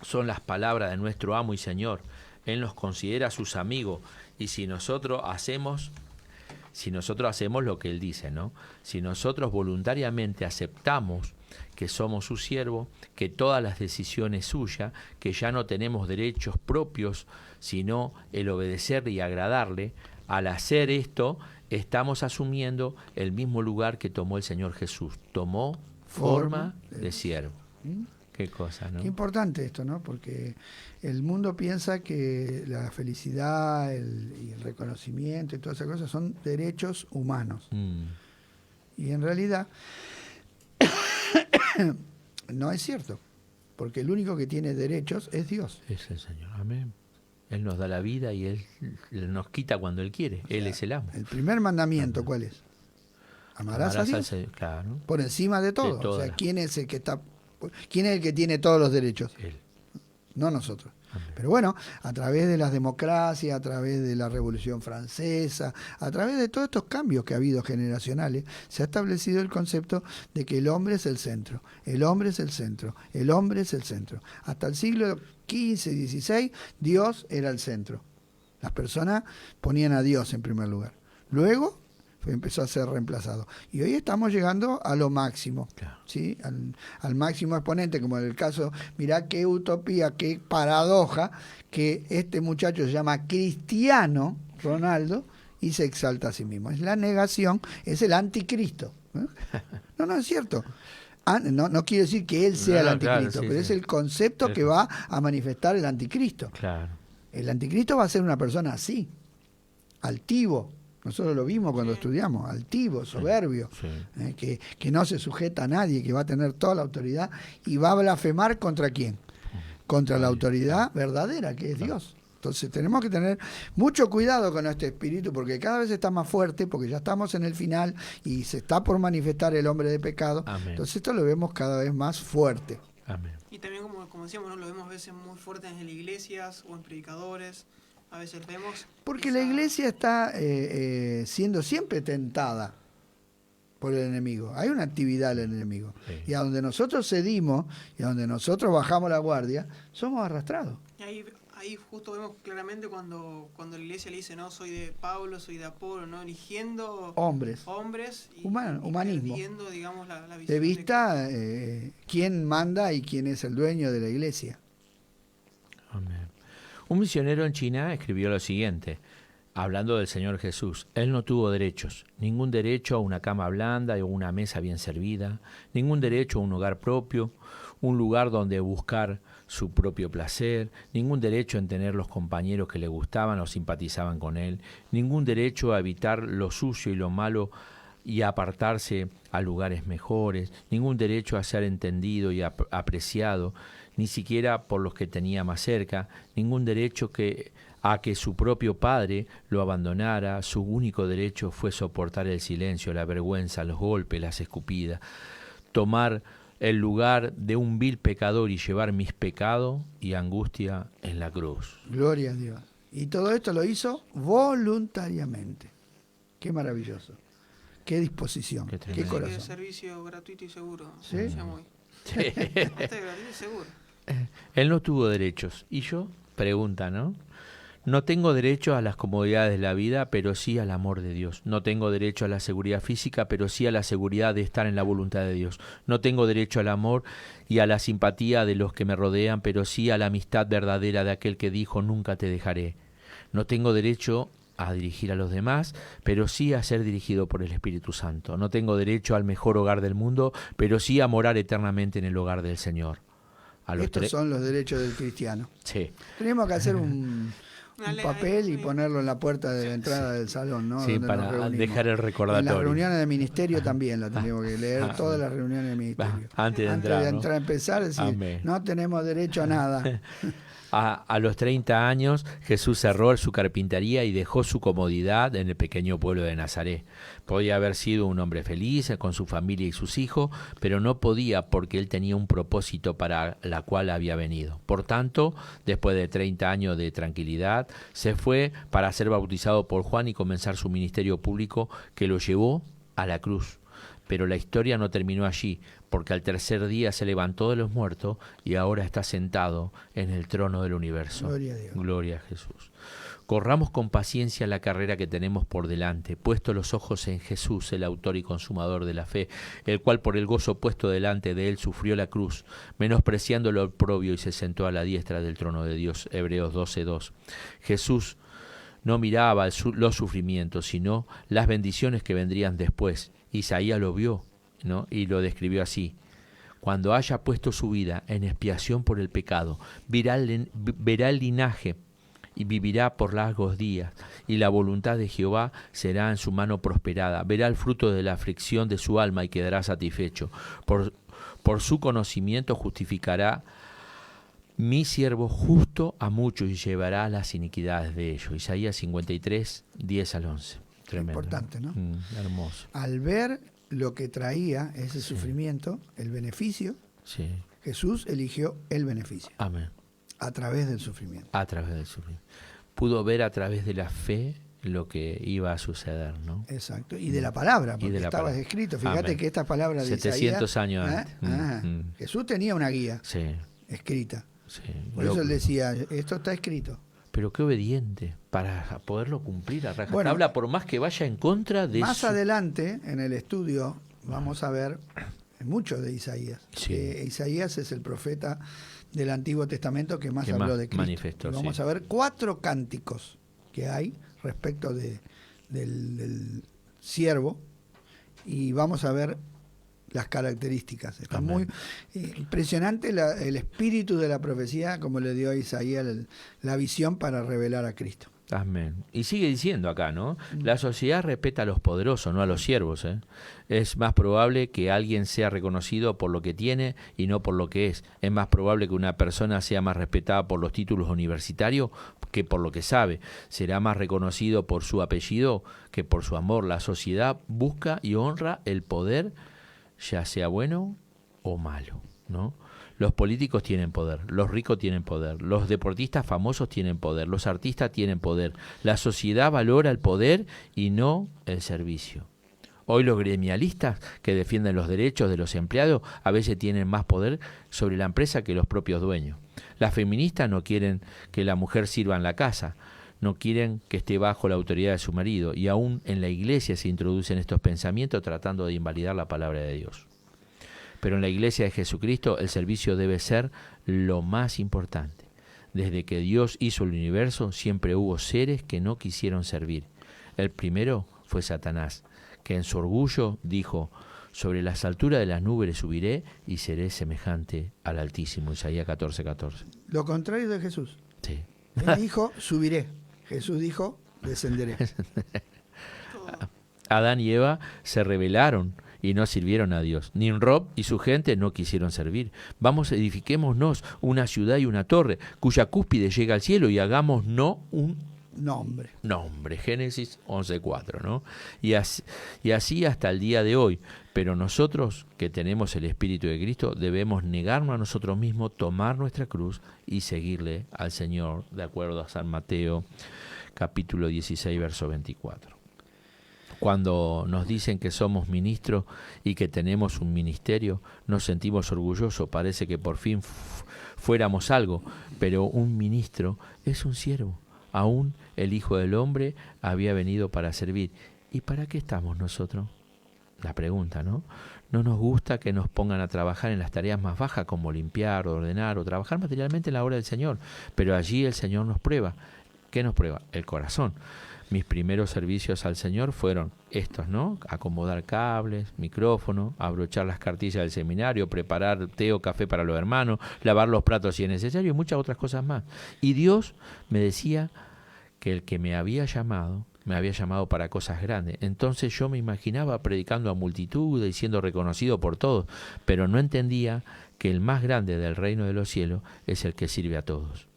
son las palabras de nuestro amo y Señor. Él nos considera sus amigos, y si nosotros hacemos lo que Él dice, ¿no? Si nosotros voluntariamente aceptamos que somos su siervo, que todas las decisiones suyas, que ya no tenemos derechos propios, sino el obedecerle y agradarle, al hacer esto, estamos asumiendo el mismo lugar que tomó el Señor Jesús. Tomó forma de siervo. Qué cosa, ¿no? Qué importante esto, ¿no? Porque el mundo piensa que la felicidad y el reconocimiento y todas esas cosas son derechos humanos. Y en realidad no es cierto, porque el único que tiene derechos es Dios. Es el Señor, amén. Él nos da la vida y Él nos quita cuando Él quiere. Él es el amo. El primer mandamiento, ¿cuál es? Amarás a Dios claro. por encima de todo. O sea, las... ¿quién es el que tiene todos los derechos? Él. No nosotros. Amén. Pero bueno, a través de las democracias, a través de la Revolución Francesa, a través de todos estos cambios que ha habido generacionales, se ha establecido el concepto de que el hombre es el centro, el hombre es el centro, el hombre es el centro. Hasta el siglo XV, XVI, Dios era el centro. Las personas ponían a Dios en primer lugar. Luego empezó a ser reemplazado. Y hoy estamos llegando a lo máximo, Claro. ¿sí? Al máximo exponente, como en el caso, mirá qué utopía, qué paradoja, que este muchacho se llama Cristiano Ronaldo y se exalta a sí mismo. Es la negación, es el anticristo. No es cierto. No quiere decir que él sea el anticristo, claro, sí, pero sí. es el concepto que va a manifestar el anticristo. Claro. El anticristo va a ser una persona así, altivo. Nosotros lo vimos cuando estudiamos, altivo, soberbio, Sí. Que no se sujeta a nadie, que va a tener toda la autoridad y va a blasfemar ¿contra quién? Contra la autoridad verdadera, que es Dios. Entonces tenemos que tener mucho cuidado con este espíritu, porque cada vez está más fuerte, porque ya estamos en el final y se está por manifestar el hombre de pecado. Amén. Entonces esto lo vemos cada vez más fuerte. Amén. Y también, como decíamos, ¿no? Lo vemos a veces muy fuerte en las iglesias o en predicadores. A veces vemos... Porque la iglesia está siendo siempre tentada por el enemigo. Hay una actividad del enemigo. Sí. Y a donde nosotros cedimos, y a donde nosotros bajamos la guardia, somos arrastrados. Y ahí justo vemos claramente cuando la iglesia le dice, no, soy de Pablo, soy de Apolo, ¿no? Eligiendo Hombres. y humanismo. perdiendo, digamos, la visión De vista quién manda y quién es el dueño de la iglesia. Amén. Un misionero en China escribió lo siguiente, hablando del Señor Jesús. Él no tuvo derechos, ningún derecho a una cama blanda o una mesa bien servida, ningún derecho a un hogar propio, un lugar donde buscar su propio placer, ningún derecho en tener los compañeros que le gustaban o simpatizaban con él, ningún derecho a evitar lo sucio y lo malo y a apartarse a lugares mejores, ningún derecho a ser entendido y apreciado, ni siquiera por los que tenía más cerca, ningún derecho a que su propio padre lo abandonara. Su único derecho fue soportar el silencio, la vergüenza, los golpes, las escupidas, tomar el lugar de un vil pecador y llevar mis pecados y angustia en la cruz. Gloria a Dios. Y todo esto lo hizo voluntariamente. Qué maravilloso. Qué disposición. Qué corazón. Qué servicio gratuito y seguro. ¿Sí? Sí. Gratuito y seguro. Él no tuvo derechos. ¿Y yo? Pregunta, ¿no? No tengo derecho a las comodidades de la vida, pero sí al amor de Dios. No tengo derecho a la seguridad física, pero sí a la seguridad de estar en la voluntad de Dios. No tengo derecho al amor y a la simpatía de los que me rodean, pero sí a la amistad verdadera de aquel que dijo, nunca te dejaré. No tengo derecho a dirigir a los demás, pero sí a ser dirigido por el Espíritu Santo. No tengo derecho al mejor hogar del mundo, pero sí a morar eternamente en el hogar del Señor. Estos son los derechos del cristiano. Sí. Tenemos que hacer un papel y ponerlo en la puerta de la entrada del salón, ¿no? Sí, para dejar el recordatorio. En las reuniones de ministerio también lo tenemos que leer, todas las reuniones de ministerio. Antes de entrar, ¿no? Empezar, decir, amén, no tenemos derecho a nada. A los 30 años Jesús cerró su carpintería y dejó su comodidad en el pequeño pueblo de Nazaret. Podía haber sido un hombre feliz con su familia y sus hijos, pero no podía porque él tenía un propósito para la cual había venido. Por tanto, después de 30 años de tranquilidad, se fue para ser bautizado por Juan y comenzar su ministerio público que lo llevó a la cruz. Pero la historia no terminó allí, porque al tercer día se levantó de los muertos y ahora está sentado en el trono del universo. Gloria a Dios. Gloria a Jesús. Corramos con paciencia la carrera que tenemos por delante, puesto los ojos en Jesús, el autor y consumador de la fe, el cual por el gozo puesto delante de él sufrió la cruz, menospreciando lo oprobio y se sentó a la diestra del trono de Dios. Hebreos 12:2. Jesús no miraba los sufrimientos, sino las bendiciones que vendrían después. Isaías lo vio, ¿no? Y lo describió así: cuando haya puesto su vida en expiación por el pecado, verá el linaje y vivirá por largos días, y la voluntad de Jehová será en su mano prosperada. Verá el fruto de la aflicción de su alma y quedará satisfecho. Por su conocimiento justificará mi siervo justo a muchos y llevará las iniquidades de ellos. Isaías 53, 10-11. Tremendo. Importante, ¿no? Hermoso. Al ver lo que traía ese sufrimiento, el beneficio, Jesús eligió el beneficio. Amén. A través del sufrimiento. A través del sufrimiento. Pudo ver a través de la fe lo que iba a suceder, ¿no? Exacto. Y de la palabra, porque estaba escrito. Fíjate Amén. Que estas palabras de 700 Isaías, años antes. Jesús tenía una guía escrita. Sí. Por eso él decía, esto está escrito. Pero qué obediente para poderlo cumplir a rajatabla, por más que vaya en contra de más adelante en el estudio vamos a ver mucho de Isaías. Isaías es el profeta del Antiguo Testamento que más habló de Cristo. Manifestó, vamos a ver 4 cánticos que hay respecto del siervo y vamos a ver las características. Está muy impresionante el espíritu de la profecía, como le dio a Isaías la visión para revelar a Cristo. Amén. Y sigue diciendo acá, ¿no? La sociedad respeta a los poderosos, no a los siervos, ¿eh? Es más probable que alguien sea reconocido por lo que tiene y no por lo que es. Es más probable que una persona sea más respetada por los títulos universitarios que por lo que sabe. Será más reconocido por su apellido que por su amor. La sociedad busca y honra el poder, ya sea bueno o malo, ¿no? Los políticos tienen poder, los ricos tienen poder, los deportistas famosos tienen poder, los artistas tienen poder. La sociedad valora el poder y no el servicio. Hoy los gremialistas que defienden los derechos de los empleados a veces tienen más poder sobre la empresa que los propios dueños. Las feministas no quieren que la mujer sirva en la casa, no quieren que esté bajo la autoridad de su marido, y aún en la iglesia se introducen estos pensamientos tratando de invalidar la palabra de Dios. Pero en la iglesia de Jesucristo el servicio debe ser lo más importante. Desde que Dios hizo el universo siempre hubo seres que no quisieron servir. El primero fue Satanás, que en su orgullo dijo: sobre las alturas de las nubes subiré y seré semejante al Altísimo. Isaías 14:14. Lo contrario de Jesús. Sí. Él dijo, subiré. Jesús dijo, descenderé. Adán y Eva se rebelaron y no sirvieron a Dios. Nimrod y su gente no quisieron servir. Vamos, edifiquémonos una ciudad y una torre, cuya cúspide llega al cielo, y hagámonos un nombre. Génesis 11:4, ¿no? Y así hasta el día de hoy. Pero nosotros, que tenemos el Espíritu de Cristo, debemos negarnos a nosotros mismos, tomar nuestra cruz y seguirle al Señor, de acuerdo a San Mateo, capítulo 16, verso 24. Cuando nos dicen que somos ministros y que tenemos un ministerio, nos sentimos orgullosos, parece que por fin fuéramos algo, pero un ministro es un siervo. Aún el Hijo del Hombre había venido para servir. ¿Y para qué estamos nosotros? La pregunta, ¿no? No nos gusta que nos pongan a trabajar en las tareas más bajas, como limpiar, ordenar o trabajar materialmente en la obra del Señor, pero allí el Señor nos prueba. ¿Qué nos prueba? El corazón. Mis primeros servicios al Señor fueron estos, ¿no? Acomodar cables, micrófono, abrochar las cartillas del seminario, preparar té o café para los hermanos, lavar los platos si es necesario y muchas otras cosas más. Y Dios me decía que el que me había llamado para cosas grandes. Entonces yo me imaginaba predicando a multitudes y siendo reconocido por todos, pero no entendía que el más grande del reino de los cielos es el que sirve a todos.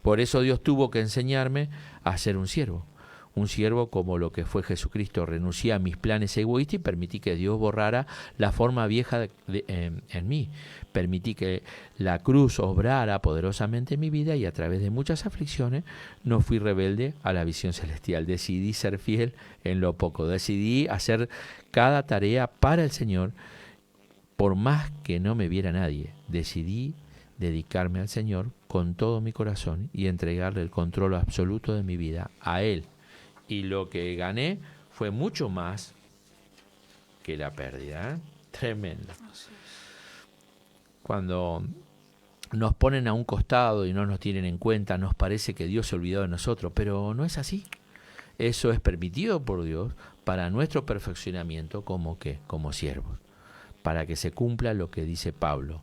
Por eso Dios tuvo que enseñarme a ser un siervo. Un siervo como lo que fue Jesucristo. Renuncié a mis planes egoístas y permití que Dios borrara la forma vieja en mí. Permití que la cruz obrara poderosamente en mi vida y a través de muchas aflicciones no fui rebelde a la visión celestial. Decidí ser fiel en lo poco. Decidí hacer cada tarea para el Señor por más que no me viera nadie. Decidí dedicarme al Señor con todo mi corazón y entregarle el control absoluto de mi vida a Él. Y lo que gané fue mucho más que la pérdida, ¿eh? Tremendo. Cuando nos ponen a un costado y no nos tienen en cuenta, nos parece que Dios se olvidó de nosotros, pero no es así. Eso es permitido por Dios para nuestro perfeccionamiento como siervos, para que se cumpla lo que dice Pablo,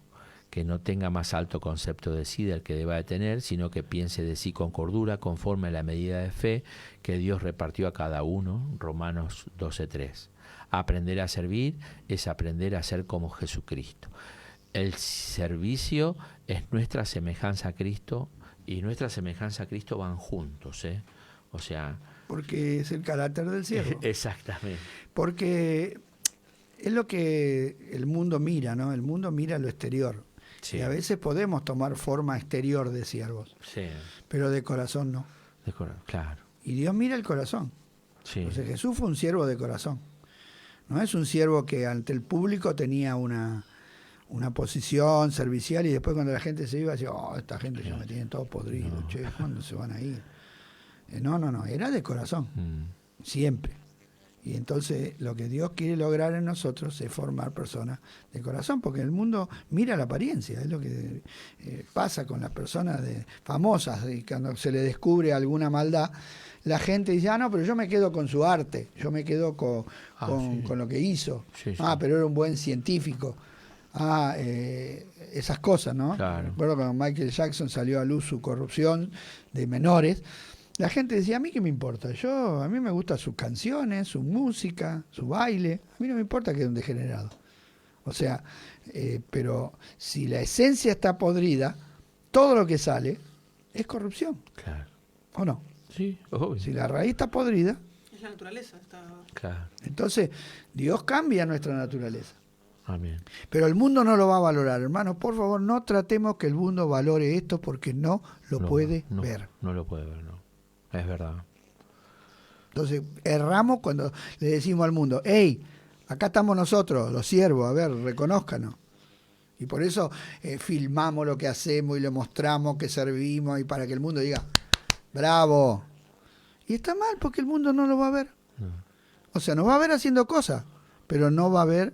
que no tenga más alto concepto de sí del que deba de tener, sino que piense de sí con cordura, conforme a la medida de fe que Dios repartió a cada uno. Romanos 12:3. Aprender a servir es aprender a ser como Jesucristo. El servicio es nuestra semejanza a Cristo, y nuestra semejanza a Cristo van juntos, ¿eh? O sea... Porque es el carácter del siervo. Exactamente. Porque es lo que el mundo mira, ¿no? El mundo mira lo exterior. Sí. Y a veces podemos tomar forma exterior de siervos, sí, pero de corazón no. Claro. Y Dios mira el corazón. Sí. Entonces Jesús fue un siervo de corazón. No es un siervo que ante el público tenía una posición servicial y después cuando la gente se iba decía, esta gente ya me tiene todo podrido, no. Che, ¿cuándo se van a ir? No, era de corazón, siempre. Y entonces lo que Dios quiere lograr en nosotros es formar personas de corazón, porque el mundo mira la apariencia, es lo que pasa con las personas famosas, y cuando se le descubre alguna maldad, la gente dice, no, pero yo me quedo con su arte, yo me quedo con lo que hizo, sí. Pero era un buen científico, esas cosas, ¿no? Claro. Recuerdo cuando Michael Jackson salió a luz su corrupción de menores, la gente decía, ¿a mí qué me importa? A mí me gustan sus canciones, su música, su baile. A mí no me importa que es un degenerado. O sea, pero si la esencia está podrida, todo lo que sale es corrupción. Claro. ¿O no? Sí, obvio. Si la raíz está podrida... Es la naturaleza. Claro. Entonces, Dios cambia nuestra naturaleza. Amén. Pero el mundo no lo va a valorar, hermanos. Por favor, no tratemos que el mundo valore esto porque no lo puede ver. No lo puede ver, no. Es verdad. Entonces, erramos cuando le decimos al mundo, hey, acá estamos nosotros, los siervos, a ver, reconózcanos. Y por eso filmamos lo que hacemos y le mostramos que servimos y para que el mundo diga, bravo. Y está mal porque el mundo no lo va a ver. No. O sea, nos va a ver haciendo cosas, pero no va a ver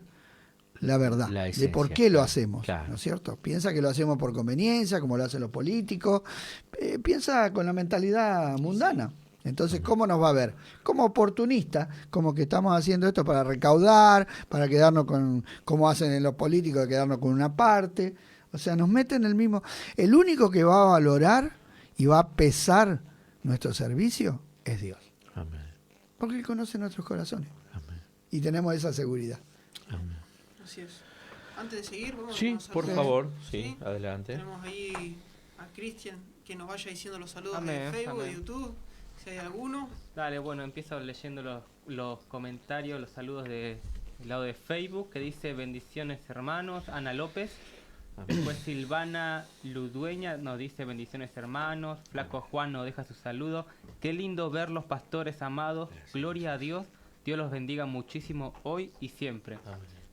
la verdad de por qué lo hacemos, claro. ¿No es cierto? Piensa que lo hacemos por conveniencia, como lo hacen los políticos, piensa con la mentalidad mundana. Entonces, ¿cómo nos va a ver? Como oportunista, como que estamos haciendo esto para recaudar, para quedarnos con, como hacen en los políticos, de quedarnos con una parte. O sea, nos meten el mismo. El único que va a valorar y va a pesar nuestro servicio es Dios. Amén. Porque Él conoce nuestros corazones. Amén. Y tenemos esa seguridad. Amén. Así es. Antes de seguir, vamos Sí, a los por saludos. favor, sí, adelante. Tenemos ahí a Cristian que nos vaya diciendo los saludos Amén, de Facebook, de amén. YouTube, si hay alguno. Dale, bueno, empiezo leyendo los comentarios, los saludos del lado de Facebook, que dice bendiciones hermanos, Ana López. Después Silvana Ludueña nos dice bendiciones hermanos, Flaco Juan nos deja su saludo. Qué lindo ver los pastores amados, gloria a Dios, Dios los bendiga muchísimo hoy y siempre.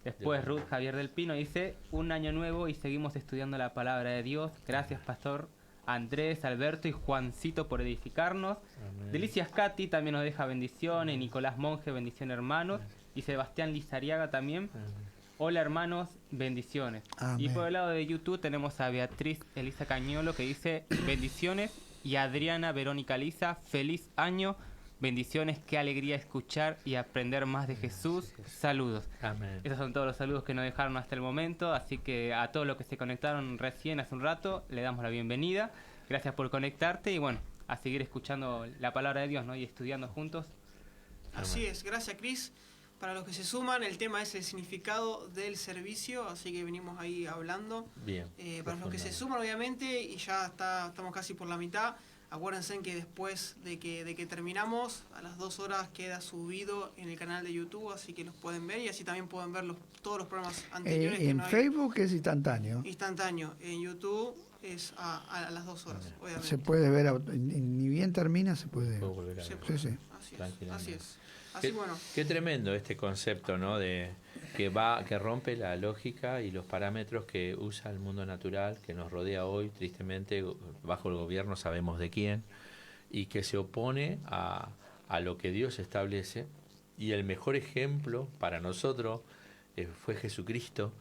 Después Ruth Javier del Pino dice, un año nuevo y seguimos estudiando la palabra de Dios. Gracias pastor Andrés, Alberto y Juancito por edificarnos. Amén. Delicias Katy también nos deja bendiciones, Nicolás Monge, bendición hermanos. Y Sebastián Lizariaga también. Hola hermanos, bendiciones. Amén. Y por el lado de YouTube tenemos a Beatriz Elisa Cañolo que dice bendiciones. Y Adriana Verónica Lisa, feliz año. Bendiciones, qué alegría escuchar y aprender más de Jesús. Saludos. Amén. Esos son todos los saludos que nos dejaron hasta el momento, así que a todos los que se conectaron recién hace un rato, le damos la bienvenida. Gracias por conectarte y bueno, a seguir escuchando la palabra de Dios, ¿no? Y estudiando juntos. Así es, gracias Cris. Para los que se suman, el tema es el significado del servicio, así que venimos ahí hablando. Bien. Para los que se suman, obviamente, y ya estamos casi por la mitad, acuérdense que después de que terminamos, a las 2 horas queda subido en el canal de YouTube, así que los pueden ver y así también pueden ver todos los programas anteriores. que En no hay Facebook es instantáneo. instantáneo, en YouTube es a las 2 horas, obviamente. Se puede ver, ni bien termina, se puede. Puedo volver a Se ver. puede. Sí, sí. Así es, Tranquilamente. así es. Así bueno. Qué tremendo este concepto, ¿no? De que rompe la lógica y los parámetros que usa el mundo natural que nos rodea hoy, tristemente, bajo el gobierno sabemos de quién, y que se opone a lo que Dios establece. Y el mejor ejemplo para nosotros fue Jesucristo.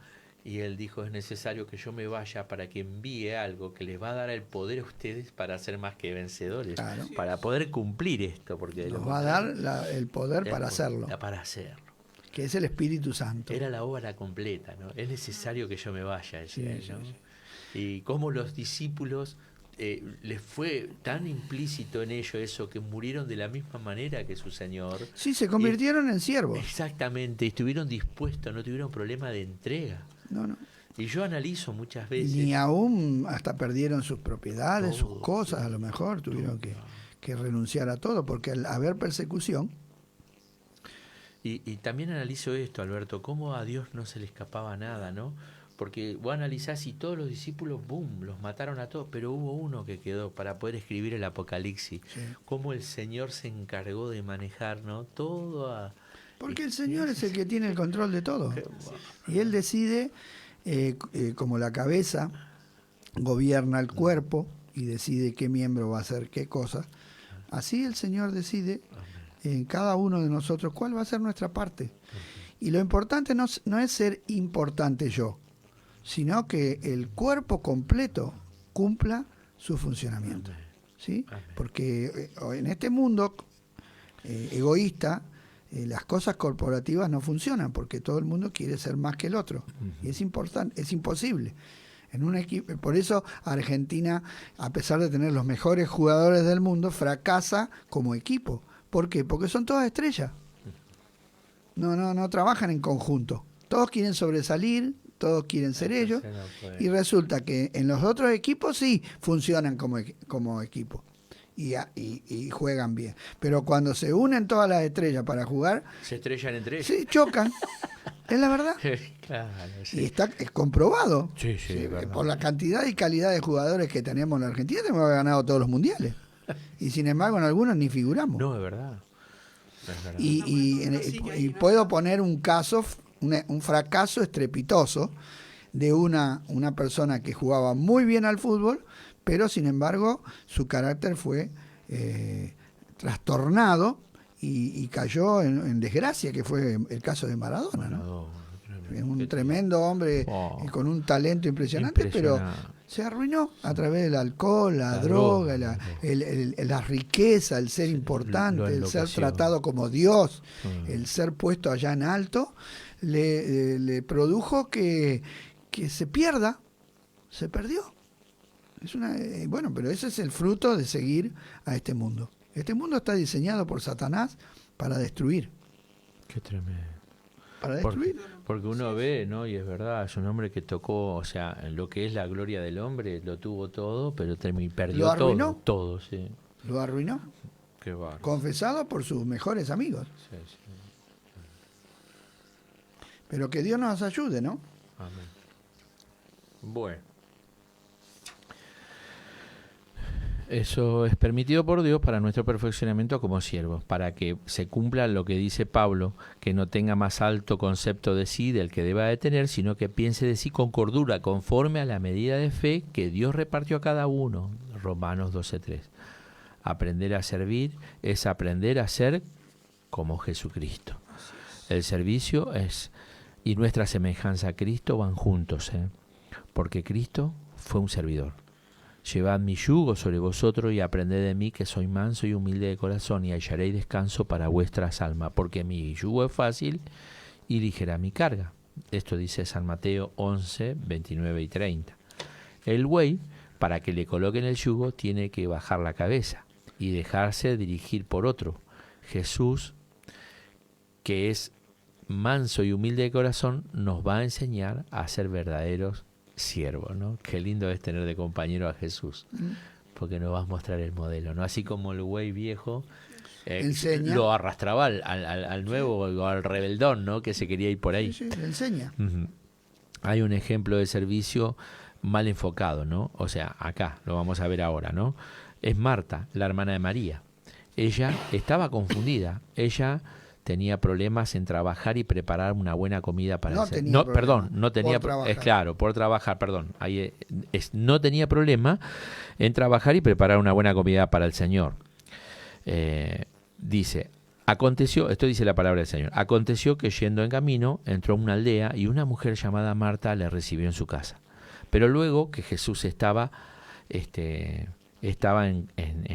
Y Él dijo, es necesario que yo me vaya para que envíe algo que les va a dar el poder a ustedes para ser más que vencedores, Claro. para poder cumplir esto. Porque Nos va a dar el poder para hacerlo, Para hacerlo. que es el Espíritu Santo. Era la obra completa, ¿no? Es necesario que yo me vaya, decía él, ¿no? Sí. Y cómo los discípulos les fue tan implícito en ello eso, que murieron de la misma manera que su Señor. Sí, se convirtieron en siervos. Exactamente, y estuvieron dispuestos, no tuvieron problema de entrega. No. Y yo analizo muchas veces. Ni aún hasta perdieron sus propiedades, Todo, sus cosas, a lo mejor tuvieron que renunciar a todo, porque al haber persecución, Y también analizo esto, Alberto, cómo a Dios no se le escapaba nada, ¿no? Porque vos analizás y todos los discípulos, ¡boom!, los mataron a todos, pero hubo uno que quedó para poder escribir el Apocalipsis. Sí. Cómo el Señor se encargó de manejar, ¿no? Todo a... porque el Señor es el que tiene el control de todo. Y Él decide, como la cabeza gobierna el cuerpo y decide qué miembro va a hacer qué cosa, así el Señor decide en cada uno de nosotros cuál va a ser nuestra parte. Y lo importante no es ser importante yo, sino que el cuerpo completo cumpla su funcionamiento. ¿Sí? Porque en este mundo egoísta, las cosas corporativas no funcionan, porque todo el mundo quiere ser más que el otro. Y es imposible. En un equipo, por eso Argentina, a pesar de tener los mejores jugadores del mundo, fracasa como equipo. ¿Por qué? Porque son todas estrellas. No trabajan en conjunto. Todos quieren sobresalir, todos quieren ser ellos, y resulta que en los otros equipos sí funcionan como equipo y juegan bien. Pero cuando se unen todas las estrellas para jugar, Se estrellan entre ellos. sí, chocan. Es la verdad. Claro, sí. Y es comprobado. Sí, es verdad. Por la cantidad y calidad de jugadores que tenemos en la Argentina, tenemos que haber ganado todos los mundiales. Y sin embargo, en algunos ni figuramos. No, es verdad. Es verdad. Y puedo poner un caso, un fracaso estrepitoso de una persona que jugaba muy bien al fútbol, pero sin embargo su carácter fue trastornado y cayó en desgracia, que fue el caso de Maradona, ¿no? Un tremendo hombre con un talento impresionante, pero se arruinó a través del alcohol, la droga, la riqueza, el ser importante, el ser tratado como Dios, el ser puesto allá en alto, le produjo que se pierda, se perdió. Bueno, pero ese es el fruto de seguir a este mundo. Este mundo está diseñado por Satanás para destruir. Qué tremendo. Para destruir. Porque uno ve, ¿no? Y es verdad, es un hombre que tocó, o sea, lo que es la gloria del hombre, lo tuvo todo, pero perdió ¿Lo arruinó? todo, sí. Lo arruinó. Qué bárbaro. Confesado por sus mejores amigos. Sí, sí. Pero que Dios nos ayude, ¿no? Amén. Bueno. Eso es permitido por Dios para nuestro perfeccionamiento como siervos, para que se cumpla lo que dice Pablo, que no tenga más alto concepto de sí del que deba de tener, sino que piense de sí con cordura, conforme a la medida de fe que Dios repartió a cada uno. Romanos 12:3. Aprender a servir es aprender a ser como Jesucristo. El servicio y nuestra semejanza a Cristo van juntos, porque Cristo fue un servidor. Llevad mi yugo sobre vosotros y aprended de mí, que soy manso y humilde de corazón, y hallaréis descanso para vuestras almas, porque mi yugo es fácil y ligera mi carga. Esto dice San Mateo 11, 29 y 30. El buey, para que le coloquen el yugo, tiene que bajar la cabeza y dejarse dirigir por otro. Jesús, que es manso y humilde de corazón, nos va a enseñar a ser verdaderos siervo, ¿no? Qué lindo es tener de compañero a Jesús, porque nos va a mostrar el modelo, ¿no? Así como el güey viejo lo arrastraba al nuevo o al rebeldón, ¿no? Que se quería ir por ahí. Sí, le enseña. Hay un ejemplo de servicio mal enfocado, ¿no? O sea, acá, lo vamos a ver ahora, ¿no? Es Marta, la hermana de María. Ella estaba confundida. Ella tenía problemas en trabajar y preparar una buena comida para el Señor. No tenía no tenía problema en trabajar y preparar una buena comida para el Señor. Dice, aconteció, esto dice la palabra del Señor, aconteció que yendo en camino entró a una aldea y una mujer llamada Marta le recibió en su casa. Pero luego que Jesús estaba en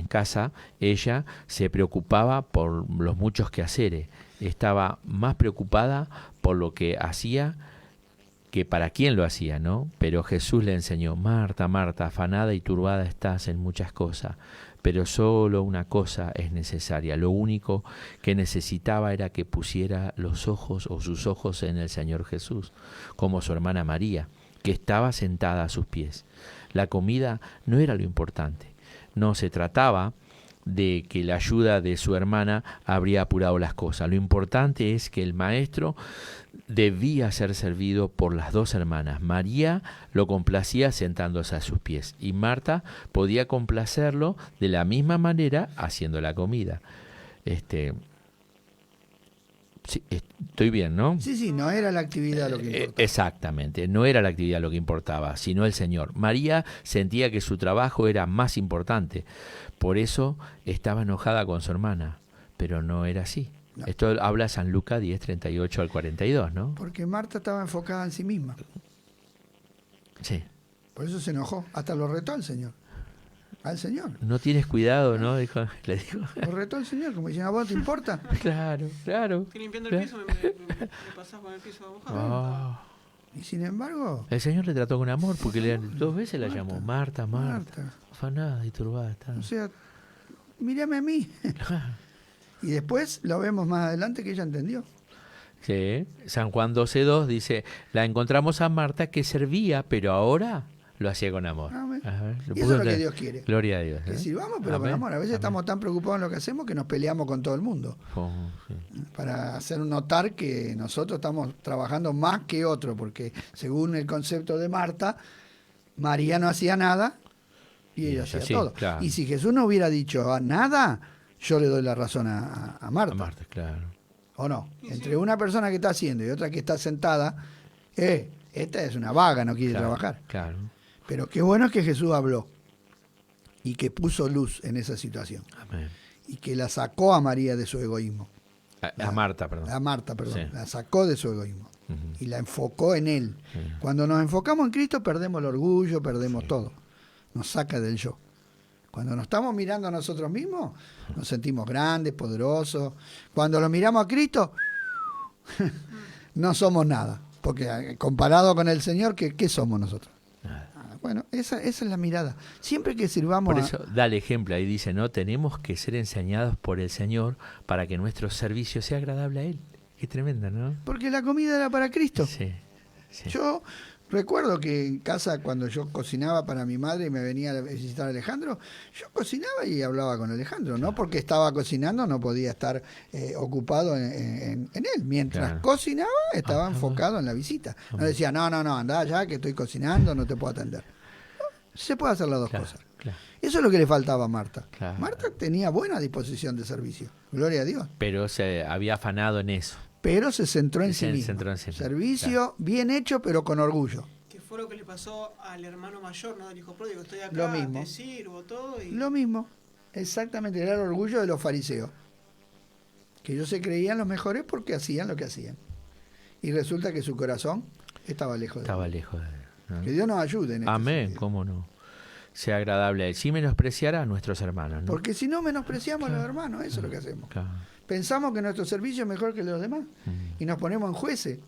casa, ella se preocupaba por los muchos quehaceres. Estaba más preocupada por lo que hacía que para quién lo hacía, ¿no? Pero Jesús le enseñó, Marta, Marta, afanada y turbada estás en muchas cosas, pero solo una cosa es necesaria. Lo único que necesitaba era que pusiera los ojos o sus ojos en el Señor Jesús, como su hermana María, que estaba sentada a sus pies. La comida no era lo importante. No se trataba de que la ayuda de su hermana habría apurado las cosas. Lo importante es que el maestro debía ser servido por las dos hermanas. María lo complacía sentándose a sus pies y Marta podía complacerlo de la misma manera haciendo la comida. Sí, estoy bien, ¿no? Sí, no era la actividad lo que importaba. Exactamente, no era la actividad lo que importaba, sino el Señor. María sentía que su trabajo era más importante, por eso estaba enojada con su hermana, pero no era así. No. Esto habla San Lucas 10, 38 al 42, ¿no? Porque Marta estaba enfocada en sí misma. Sí. Por eso se enojó, hasta lo retó al Señor. Al Señor. No tienes cuidado, ¿no? Le dijo. Lo retó al Señor, como diciendo, ¿a vos te importa? Claro. Estoy limpiando el piso, me pasás con el piso mojado. Y sin embargo... El Señor le trató con amor, porque dos veces la llamó. Marta. Afanada y turbada está. O sea, mírame a mí. Y después lo vemos más adelante que ella entendió. Sí, San Juan 12:2 dice, la encontramos a Marta que servía, pero ahora lo hacía con amor. Y eso es lo que Dios quiere. Gloria a Dios. Que sirvamos, pero con amor. A veces estamos tan preocupados en lo que hacemos que nos peleamos con todo el mundo. Sí. Para hacer notar que nosotros estamos trabajando más que otro, porque según el concepto de Marta, María no hacía nada y ella hacía todo. Claro. Y si Jesús no hubiera dicho nada, yo le doy la razón a Marta. A Marta, claro. ¿O no? Entre una persona que está haciendo y otra que está sentada, esta es una vaga, no quiere trabajar. Claro. Pero qué bueno es que Jesús habló y que puso luz en esa situación. Amén. Y que la sacó a María de su egoísmo. A Marta, perdón. Sí. La sacó de su egoísmo. y la enfocó en Él. Cuando nos enfocamos en Cristo perdemos el orgullo, perdemos todo. Nos saca del yo. Cuando nos estamos mirando a nosotros mismos, nos sentimos grandes, poderosos. Cuando lo miramos a Cristo, no somos nada. Porque comparado con el Señor, ¿qué somos nosotros? Bueno, esa es la mirada. Siempre que sirvamos... Por eso da el ejemplo, ahí dice, ¿no? Tenemos que ser enseñados por el Señor para que nuestro servicio sea agradable a Él. Qué tremenda, ¿no? Porque la comida era para Cristo. Sí. Yo recuerdo que en casa, cuando yo cocinaba para mi madre y me venía a visitar a Alejandro, yo cocinaba y hablaba con Alejandro, ¿no? Porque estaba cocinando, no podía estar ocupado en él. Mientras cocinaba, estaba enfocado en la visita. No decía, no, andá ya que estoy cocinando, no te puedo atender. No, se puede hacer las dos cosas. Claro. Eso es lo que le faltaba a Marta. Claro. Marta tenía buena disposición de servicio, gloria a Dios. Pero se había afanado en eso. Pero se centró en sí mismo. Servicio bien hecho, pero con orgullo. Que fue lo que le pasó al hermano mayor, ¿no? Del hijo pródigo. Estoy acá, lo mismo. te sirvo, todo. Y... Lo mismo. Exactamente. Era el orgullo de los fariseos. Que ellos se creían los mejores porque hacían lo que hacían. Y resulta que su corazón estaba lejos de Dios. ¿No? Que Dios nos ayude en Amén, sentido. Cómo no. Sea agradable a Él. Sin menospreciar a nuestros hermanos, ¿no? Porque si no menospreciamos a los hermanos, eso es lo que hacemos. Pensamos que nuestro servicio es mejor que el de los demás. Y nos ponemos en jueces.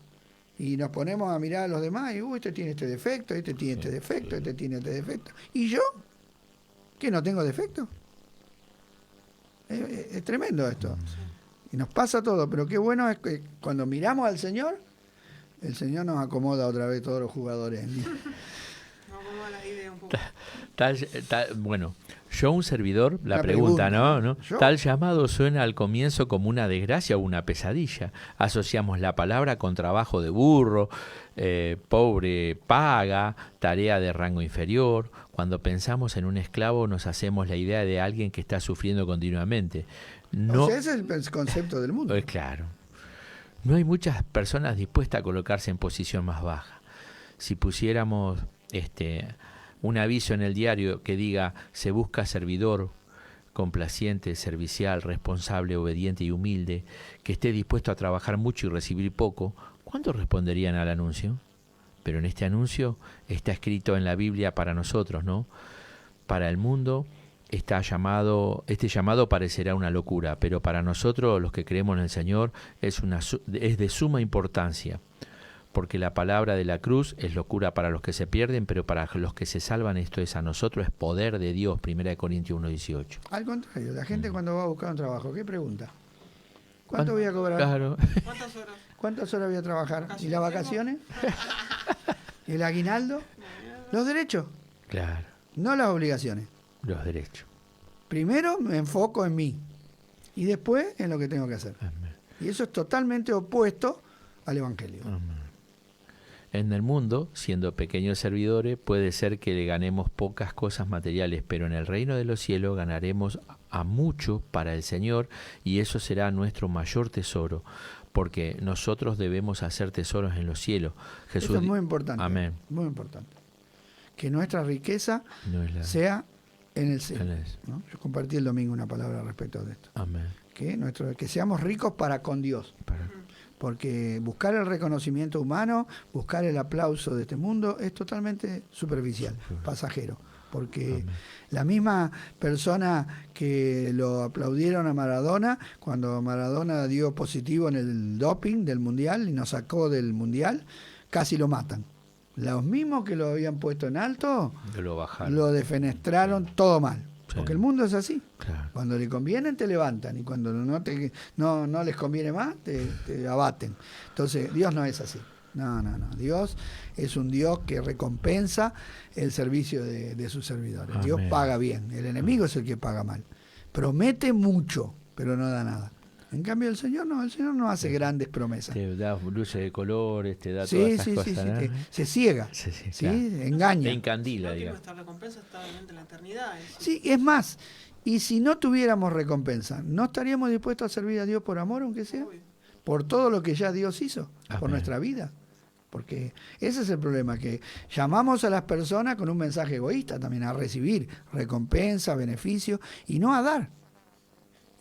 Y nos ponemos a mirar a los demás y, este tiene este defecto, este tiene este defecto, este tiene este defecto. ¿Y yo? ¿Que no tengo defecto? Es tremendo esto. Y nos pasa todo, pero qué bueno es que cuando miramos al Señor, el Señor nos acomoda otra vez todos los jugadores. Nos acomoda la idea un poco. Bueno, yo un servidor, la pregunta, ¿no? Tal llamado suena al comienzo como una desgracia o una pesadilla. Asociamos la palabra con trabajo de burro, pobre paga, tarea de rango inferior. Cuando pensamos en un esclavo nos hacemos la idea de alguien que está sufriendo continuamente. No, ese es el concepto del mundo. Claro. No hay muchas personas dispuestas a colocarse en posición más baja. Si pusiéramos un aviso en el diario que diga se busca servidor complaciente, servicial, responsable, obediente y humilde, que esté dispuesto a trabajar mucho y recibir poco, ¿cuántos responderían al anuncio? Pero en este anuncio está escrito en la Biblia para nosotros, ¿no? Para el mundo este llamado parecerá una locura, pero para nosotros, los que creemos en el Señor, es de suma importancia. Porque la palabra de la cruz es locura para los que se pierden, pero para los que se salvan esto es a nosotros, es poder de Dios, 1 Corintios 1:18. Al contrario, la gente cuando va a buscar un trabajo, ¿qué pregunta? ¿Cuánto voy a cobrar? Claro. ¿Cuántas horas voy a trabajar? ¿Y las vacaciones? ¿Y el aguinaldo? Los derechos. Claro. No las obligaciones. Los derechos. Primero me enfoco en mí y después en lo que tengo que hacer. Amén. Y eso es totalmente opuesto al Evangelio. Amén. En el mundo, siendo pequeños servidores, puede ser que le ganemos pocas cosas materiales, pero en el reino de los cielos ganaremos a mucho para el Señor y eso será nuestro mayor tesoro, porque nosotros debemos hacer tesoros en los cielos. Jesús, eso es muy importante. Amén. Muy importante. Que nuestra riqueza sea en el cielo. ¿No? Yo compartí el domingo una palabra respecto de esto. Amén. Que seamos ricos para con Dios. Porque buscar el reconocimiento humano, buscar el aplauso de este mundo es totalmente superficial, pasajero. Porque la misma persona que lo aplaudieron a Maradona, cuando Maradona dio positivo en el doping del Mundial y nos sacó del Mundial, casi lo matan. Los mismos que lo habían puesto en alto, lo defenestraron todo mal. Porque el mundo es así. Claro. Cuando le convienen te levantan y cuando no les conviene más te abaten. Entonces Dios no es así. No. Dios es un Dios que recompensa el servicio de sus servidores. Amén. Dios paga bien. El enemigo es el que paga mal. Promete mucho, pero no da nada. En cambio el Señor no hace grandes promesas. Te da luces de colores, te da todas esas cosas. Sí, se ciega, engaña. Te encandila, digamos. Nuestra recompensa está en la eternidad. Sí, es más, y si no tuviéramos recompensa, ¿no estaríamos dispuestos a servir a Dios por amor, aunque sea? Por todo lo que ya Dios hizo, por nuestra vida. Porque ese es el problema, que llamamos a las personas con un mensaje egoísta también, a recibir recompensa, beneficio, y no a dar.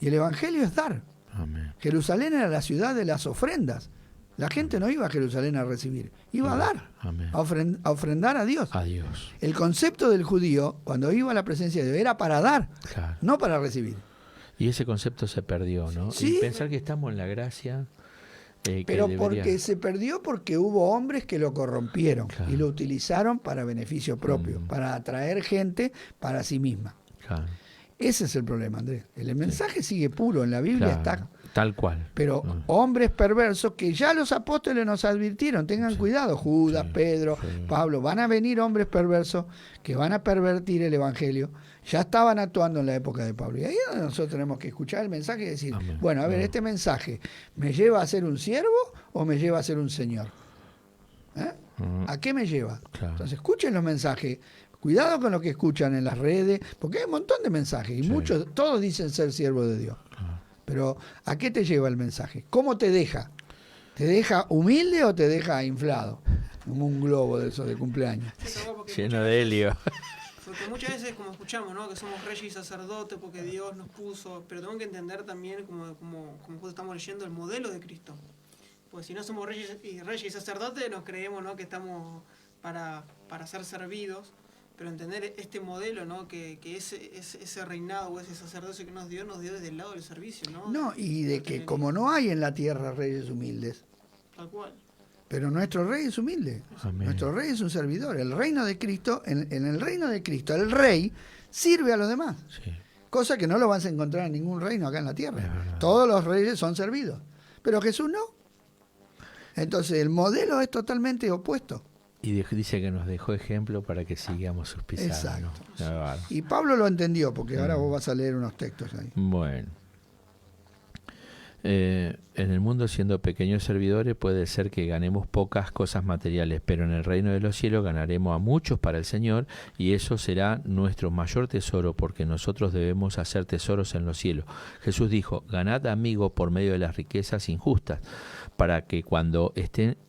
Y el Evangelio es dar. Amén. Jerusalén era la ciudad de las ofrendas. La gente no iba a Jerusalén a recibir, iba a dar, Amén. a ofrendar a Dios. A Dios. El concepto del judío, cuando iba a la presencia de Dios, era para dar, Claro. no para recibir. Y ese concepto se perdió, ¿no? Sí. Y pensar que estamos en la gracia. Que Pero debería- porque se perdió porque hubo hombres que lo corrompieron Claro. y lo utilizaron para beneficio propio, Mm. para atraer gente para sí misma. Claro. Ese es el problema, Andrés. El mensaje sigue puro, en la Biblia Claro. está. Tal cual. Pero Mm. hombres perversos que ya los apóstoles nos advirtieron, tengan Sí. cuidado, Judas, Sí, Pedro, sí. Pablo, van a venir hombres perversos que van a pervertir el Evangelio. Ya estaban actuando en la época de Pablo. Y ahí es donde nosotros tenemos que escuchar el mensaje y decir, Amén. bueno, a ver, Amén. ¿este mensaje me lleva a ser un siervo o me lleva a ser un señor? ¿Eh? Mm. ¿A qué me lleva? Claro. Entonces escuchen los mensajes, cuidado con lo que escuchan en las redes, porque hay un montón de mensajes y Sí. muchos, todos dicen ser siervos de Dios. Pero ¿a qué te lleva el mensaje? ¿Cómo te deja? ¿Te deja humilde o te deja inflado? Como un globo de esos de cumpleaños. Sí, tal cual, porque Lleno de helio. Porque muchas veces, como escuchamos, ¿no? Que somos reyes y sacerdotes porque Dios nos puso, pero tenemos que entender también, como justo estamos leyendo, el modelo de Cristo. Pues si no somos reyes y sacerdotes, nos creemos, ¿no? Que estamos para ser servidos, pero entender este modelo, ¿no? Que ese reinado o ese sacerdocio que nos dio desde el lado del servicio, ¿no? No, y de que como no hay en la tierra reyes humildes, Tal cual. pero nuestro rey es humilde. Amén. Nuestro rey es un servidor. El reino de Cristo, en el reino de Cristo, el rey sirve a los demás. Sí. Cosa que no lo vas a encontrar en ningún reino acá en la Es tierra. verdad. Todos los reyes son servidos. Pero Jesús no. Entonces el modelo es totalmente opuesto. Y dice que nos dejó ejemplo para que sigamos sus pisadas. Exacto. ¿No? Claro. Y Pablo lo entendió, porque ahora vos vas a leer unos textos ahí. Bueno. En el mundo, siendo pequeños servidores, puede ser que ganemos pocas cosas materiales, pero en el reino de los cielos ganaremos a muchos para el Señor, y eso será nuestro mayor tesoro, porque nosotros debemos hacer tesoros en los cielos. Jesús dijo: ganad amigos por medio de las riquezas injustas, para que cuando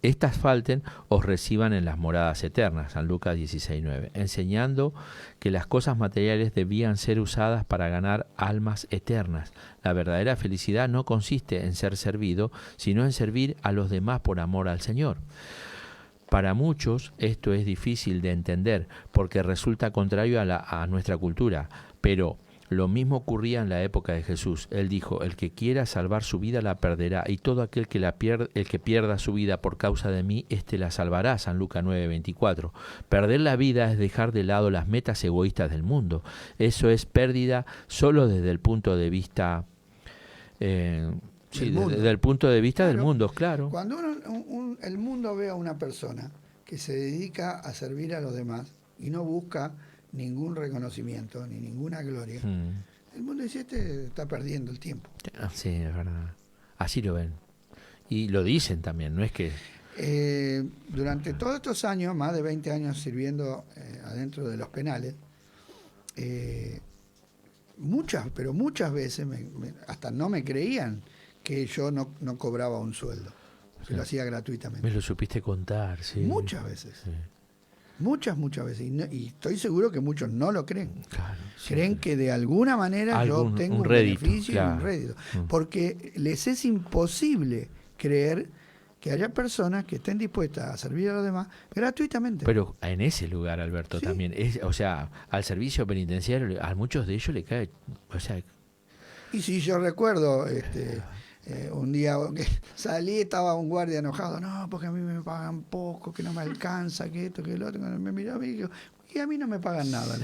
estas falten, os reciban en las moradas eternas. San Lucas 16:9, enseñando que las cosas materiales debían ser usadas para ganar almas eternas. La verdadera felicidad no consiste en ser servido, sino en servir a los demás por amor al Señor. Para muchos esto es difícil de entender porque resulta contrario a nuestra cultura, pero lo mismo ocurría en la época de Jesús. Él dijo: el que quiera salvar su vida la perderá, y todo aquel que el que pierda su vida por causa de mí, éste la salvará. San Lucas 9:24. Perder la vida es dejar de lado las metas egoístas del mundo. Eso es pérdida solo desde el punto de vista desde el punto de vista del mundo, claro. Cuando el mundo ve a una persona que se dedica a servir a los demás y no busca ningún reconocimiento ni ninguna gloria, el mundo dice: este está perdiendo el tiempo. Sí, es verdad. Así lo ven. Y lo dicen también, no es que... Durante todos estos años, más de 20 años sirviendo adentro de los penales, muchas veces hasta no me creían que yo no cobraba un sueldo, que lo hacía gratuitamente. Me lo supiste contar, sí. Muchas veces. Sí. Muchas veces. Y estoy seguro que muchos no lo creen. Claro, sí. Creen que de alguna manera yo obtengo un rédito, beneficio y un claro. rédito. Porque les es imposible creer que haya personas que estén dispuestas a servir a los demás gratuitamente. Pero en ese lugar, Alberto, Sí. también, o sea, al servicio penitenciario, a muchos de ellos le cae, o sea... Y si yo recuerdo, un día que salí, estaba un guardia enojado: no, porque a mí me pagan poco, que no me alcanza, que esto, que lo otro. Me miró a mí y dijo: y a mí no me pagan nada.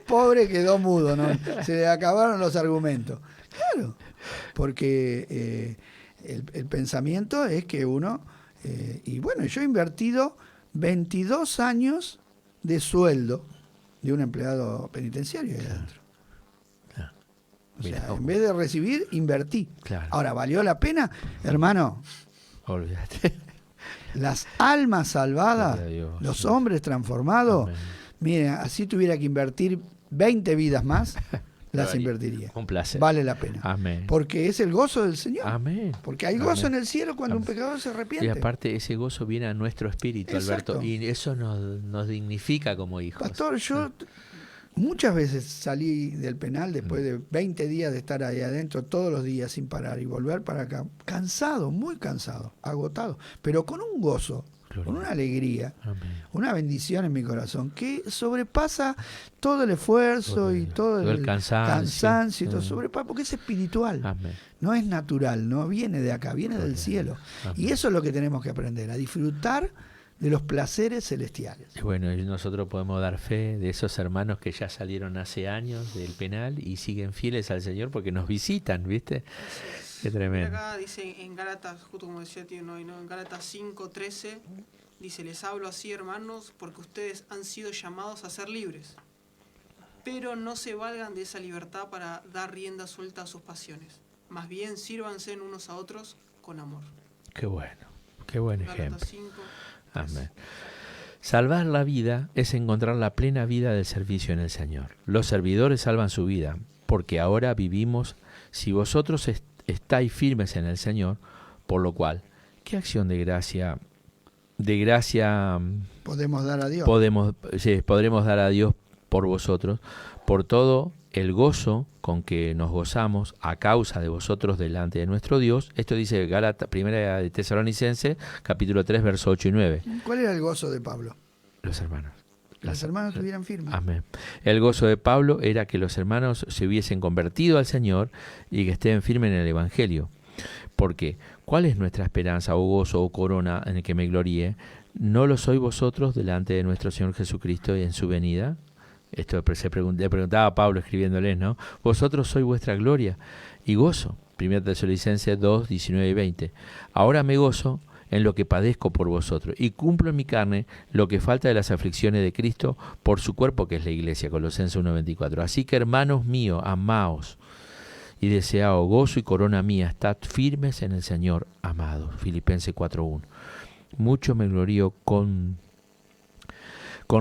Pobre quedó mudo, ¿no? Se le acabaron los argumentos. Claro, porque el pensamiento es que uno... y bueno, yo he invertido 22 años de sueldo de un empleado penitenciario ahí adentro. O Mira, sea, en vez de recibir, invertí. Claro. Ahora, ¿valió la pena? Hermano, Olvídate. las almas salvadas, Gloria a Dios, los sí. hombres transformados, Amén. miren, así tuviera que invertir 20 vidas más, las Lo haría. invertiría. Un placer. Vale la pena. Amén. Porque es el gozo del Señor. Amén. Porque hay gozo Amén. en el cielo cuando un Amén. pecador se arrepiente. Y aparte ese gozo viene a nuestro espíritu, Exacto. Alberto, y eso nos dignifica como hijos. Pastor, yo Muchas veces salí del penal después de 20 días de estar ahí adentro todos los días sin parar y volver para acá, cansado, muy cansado, agotado, pero con un gozo, con una alegría, una bendición en mi corazón que sobrepasa todo el esfuerzo y todo el cansancio y todo sobrepasa, porque es espiritual. Amén. No es natural, no viene de acá, viene del cielo. Y eso es lo que tenemos que aprender, a disfrutar de los placeres celestiales. Y bueno, y nosotros podemos dar fe de esos hermanos que ya salieron hace años del penal y siguen fieles al Señor porque nos visitan, ¿viste? Qué tremendo. Mira acá dice en Gálatas, justo como decía tío Noy, ¿no? En Gálatas 5:13, dice: les hablo así, hermanos, porque ustedes han sido llamados a ser libres. Pero no se valgan de esa libertad para dar rienda suelta a sus pasiones. Más bien, sírvanse unos a otros con amor. Qué bueno, qué buen ejemplo. Gálatas 5. Amén. Salvar la vida es encontrar la plena vida del servicio en el Señor. Los servidores salvan su vida, porque ahora vivimos si vosotros estáis firmes en el Señor, por lo cual, ¿qué acción de gracia podemos dar a Dios? Podremos dar a Dios por vosotros, por todo el gozo con que nos gozamos a causa de vosotros delante de nuestro Dios. Esto dice Gálatas, primera de Tesalonicenses, capítulo 3, verso 8 y 9. ¿Cuál era el gozo de Pablo? Los hermanos. Los hermanos estuvieran firmes. Amén. El gozo de Pablo era que los hermanos se hubiesen convertido al Señor y que estén firmes en el Evangelio. Porque, ¿cuál es nuestra esperanza o gozo o corona en el que me gloríe? ¿No lo sois vosotros delante de nuestro Señor Jesucristo y en su venida? Esto le preguntaba a Pablo escribiéndoles, ¿no? Vosotros sois vuestra gloria y gozo. 1 Tesalonicenses 2, 19 y 20. Ahora me gozo en lo que padezco por vosotros y cumplo en mi carne lo que falta de las aflicciones de Cristo por su cuerpo, que es la iglesia. Colosenses 1, 24. Así que, hermanos míos, amaos y deseaos gozo y corona mía, estad firmes en el Señor, amados. Filipenses 4, 1. Mucho me glorío con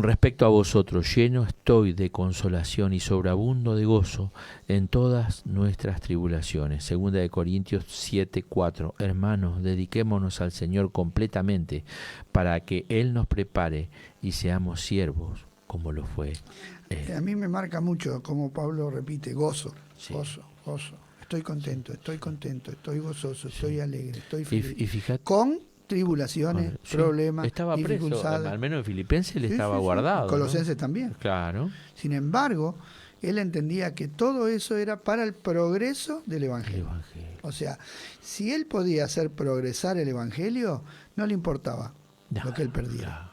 respecto a vosotros, lleno estoy de consolación y sobreabundo de gozo en todas nuestras tribulaciones. 2 Corintios 7, 4. Hermanos, dediquémonos al Señor completamente para que Él nos prepare y seamos siervos como lo fue Él. A mí me marca mucho como Pablo repite, gozo, Sí. gozo, gozo. Estoy contento, estoy gozoso, estoy alegre, estoy Y feliz. fíjate, Con tribulaciones, sí, problemas, estaba preso, dificultades. al menos en Filipenses él Sí, estaba sí, sí. guardado. Colosenses ¿no? también. Claro. Sin embargo, él entendía que todo eso era para el progreso del El Evangelio. Evangelio. O sea, si él podía hacer progresar el Evangelio, no le importaba lo que él perdiera. Claro.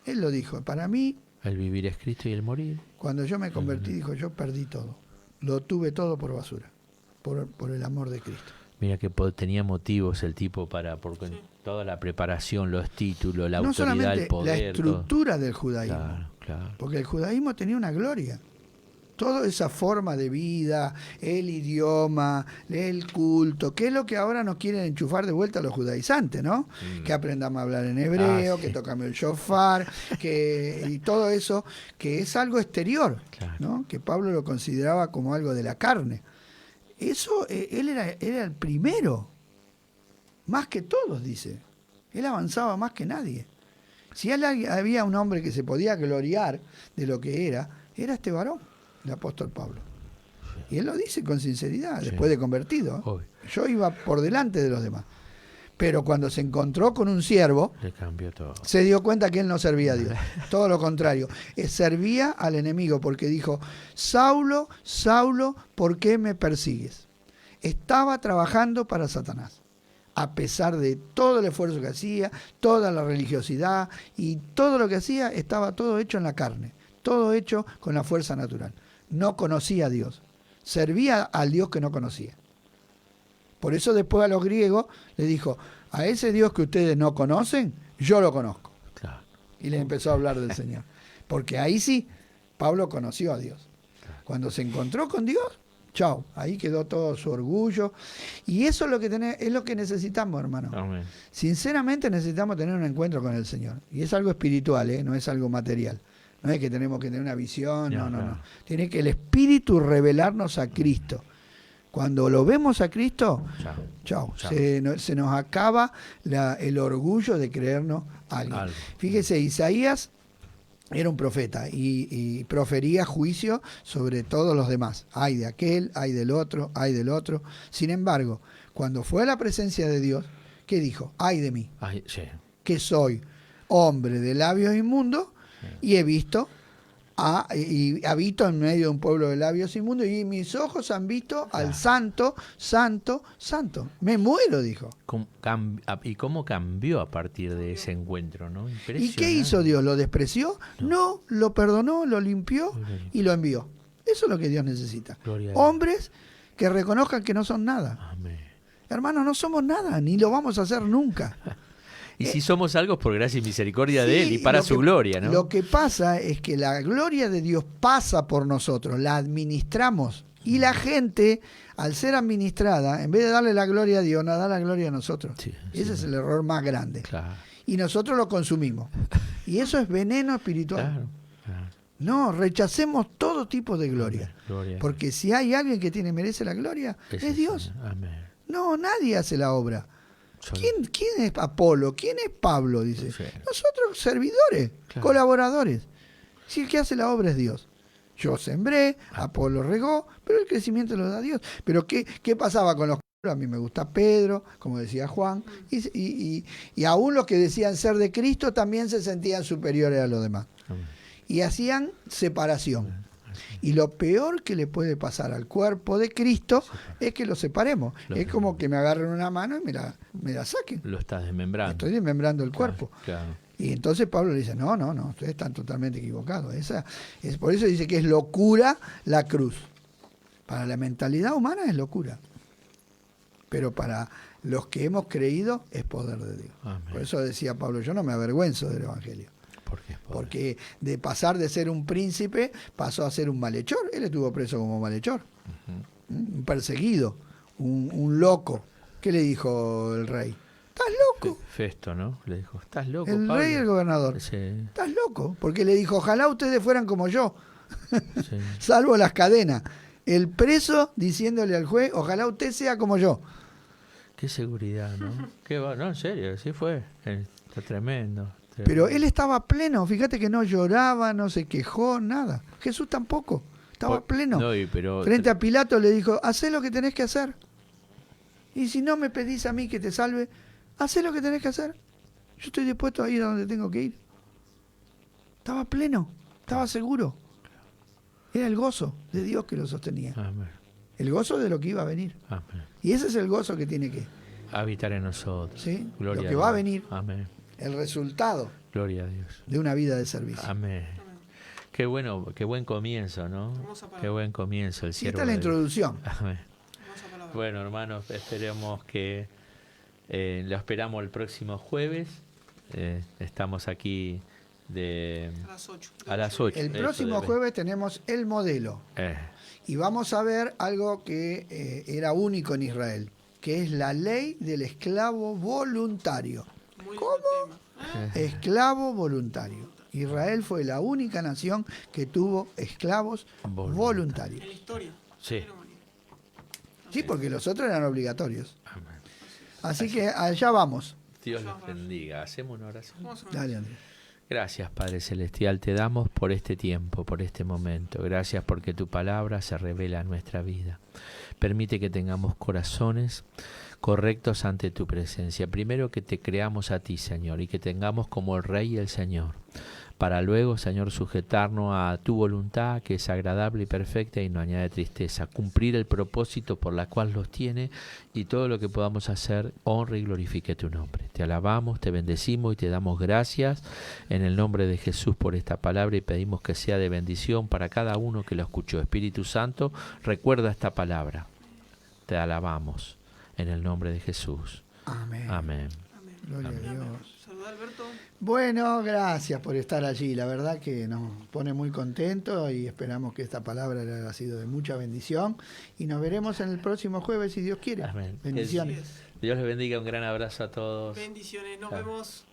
Él lo dijo, para mí, El vivir es Cristo y el morir. cuando yo me convertí, dijo, yo perdí todo. Lo tuve todo por basura, por el amor de Cristo. Mira que tenía motivos el tipo porque toda la preparación, los títulos, la No autoridad, solamente el poder. la estructura del judaísmo, Todo. Claro. porque el judaísmo tenía una gloria. Toda esa forma de vida, el idioma, el culto, que es lo que ahora nos quieren enchufar de vuelta a los judaizantes, ¿no? Que aprendamos a hablar en hebreo, sí. que tocamos el shofar, y todo eso, que es algo exterior, Claro. ¿no? Que Pablo lo consideraba como algo de la carne. Eso, él era el primero, más que todos, dice. Él avanzaba más que nadie. Si había un hombre que se podía gloriar de lo que era este varón, el apóstol Pablo. Y él lo dice con sinceridad, Sí. después de convertido. Obvio. Yo iba por delante de los demás. Pero cuando se encontró con un siervo, Le cambió todo. se dio cuenta que él no servía a Dios. Todo lo contrario. Servía al enemigo porque dijo, Saulo, Saulo, ¿por qué me persigues? Estaba trabajando para Satanás. A pesar de todo el esfuerzo que hacía, toda la religiosidad y todo lo que hacía, estaba todo hecho en la carne. Todo hecho con la fuerza natural. No conocía a Dios. Servía al Dios que no conocía. Por eso después a los griegos le dijo, a ese Dios que ustedes no conocen, yo lo conozco. Claro. Y les empezó a hablar del Señor. Porque ahí sí, Pablo conoció a Dios. Cuando se encontró con Dios, chao, ahí quedó todo su orgullo. Y eso es lo que es lo que necesitamos, hermano. Amén. Sinceramente necesitamos tener un encuentro con el Señor. Y es algo espiritual, no es algo material. No es que tenemos que tener una visión, no. Tiene que el Espíritu revelarnos a Cristo. Cuando lo vemos a Cristo, chao. Se nos acaba el orgullo de creernos alguien. Algo. Fíjese, Isaías era un profeta y profería juicio sobre todos los demás. Ay de aquel, ay del otro, ay del otro. Sin embargo, cuando fue a la presencia de Dios, ¿qué dijo? Ay de mí, Ay, sí. que soy hombre de labios inmundos y he visto y habito en medio de un pueblo de labios inmundos y mis ojos han visto al santo, santo, santo. Me muero, dijo. ¿Y cómo cambió a partir de ese encuentro, no? ¿Y qué hizo Dios? ¿Lo despreció? No, lo perdonó, lo limpió y lo envió. Eso es lo que Dios necesita. Hombres que reconozcan que no son nada. Amén. Hermanos, no somos nada, ni lo vamos a hacer nunca. Y si somos algo, por gracia y misericordia de Él y para su gloria, ¿no? Lo que pasa es que la gloria de Dios pasa por nosotros, la administramos. Y la gente, al ser administrada, en vez de darle la gloria a Dios, nos da la gloria a nosotros. Sí, Ese es el error más grande. Claro. Y nosotros lo consumimos. Y eso es veneno espiritual. Claro, claro. No, rechacemos todo tipo de gloria. Amén. Gloria. Porque si hay alguien que merece la gloria, es Dios. Señor. Amén. No, nadie hace la obra. Solo- ¿Quién es Apolo? ¿Quién es Pablo? Dice. Sí. Nosotros, servidores, Claro. colaboradores. Si el que hace la obra es Dios. Yo sembré, Apolo regó, pero el crecimiento lo da Dios. Pero ¿qué pasaba con los? A mí me gusta Pedro, como decía Juan, y aún los que decían ser de Cristo también se sentían superiores a los demás. Amén. Y hacían separación. Y lo peor que le puede pasar al cuerpo de Cristo es que lo separemos. Es como que me agarren una mano y me la saquen. Lo estás desmembrando. Estoy desmembrando el cuerpo. Claro. Y entonces Pablo le dice, no, ustedes están totalmente equivocados. Por eso dice que es locura la cruz. Para la mentalidad humana es locura. Pero para los que hemos creído es poder de Dios. Amén. Por eso decía Pablo, yo no me avergüenzo del Evangelio. Porque de pasar de ser un príncipe pasó a ser un malhechor. Él estuvo preso como malhechor. Un perseguido, un loco. ¿Qué le dijo el rey? ¿Estás loco? Festo, ¿no? Le dijo, ¿estás loco, El Pablo? rey y el gobernador. Sí, ¿Estás loco? Porque le dijo, ojalá ustedes fueran como yo, sí. salvo las cadenas. El preso diciéndole al juez, ojalá usted sea como yo. Qué seguridad, ¿no? No, en serio, así fue. Está tremendo. Pero él estaba pleno, fíjate que no lloraba, no se quejó, nada. Jesús tampoco, estaba pleno. No, pero Frente a Pilato le dijo, hacé lo que tenés que hacer. Y si no me pedís a mí que te salve, hacé lo que tenés que hacer. Yo estoy dispuesto a ir a donde tengo que ir. Estaba pleno, estaba seguro. Era el gozo de Dios que lo sostenía. Amén. El gozo de lo que iba a venir. Amén. Y ese es el gozo que tiene que, Habitar en nosotros. ¿sí? Gloria Lo que a va a Dios. venir, Amén. el resultado Gloria a Dios. de una vida de servicio. Amén. Qué bueno, qué buen comienzo, ¿no? Hermosa palabra. Qué buen comienzo el Sí, siervo esta es la de Dios. introducción. Amén. Hermosa palabra. Bueno, hermanos, esperemos que lo esperamos el próximo jueves. Estamos aquí A las 8. a las 8. El próximo jueves tenemos el modelo. Y vamos a ver algo que era único en Israel, que es la ley del esclavo voluntario. Muy ¿Cómo? lindo tema. Esclavo voluntario. Israel fue la única nación que tuvo esclavos voluntarios. En la historia. Sí. de la humanidad. Sí, porque los otros eran obligatorios. Amén. Así que allá vamos. Dios les bendiga. Hacemos una oración. Vamos a ver. Dale, Andrés. Gracias, Padre Celestial, te damos por este tiempo, por este momento. Gracias porque tu palabra se revela en nuestra vida. Permite que tengamos corazones correctos ante tu presencia. Primero que te creamos a ti, Señor, y que tengamos como el Rey y el Señor, para luego, Señor, sujetarnos a tu voluntad, que es agradable y perfecta y no añade tristeza, cumplir el propósito por la cual los tiene, y todo lo que podamos hacer honre y glorifique tu nombre. Te alabamos, te bendecimos y te damos gracias en el nombre de Jesús por esta palabra, y pedimos que sea de bendición para cada uno que lo escuchó. Espíritu Santo, recuerda esta palabra. Te alabamos en el nombre de Jesús. Amén. Amén. Amén. Gloria Amén. a Dios. Saludar, Alberto. Bueno, gracias por estar allí. La verdad que nos pone muy contentos y esperamos que esta palabra le haya sido de mucha bendición. Y nos veremos en el próximo jueves, si Dios quiere. Amén. Bendiciones. Así es. Dios les bendiga, un gran abrazo a todos. Bendiciones. Nos Chao. vemos.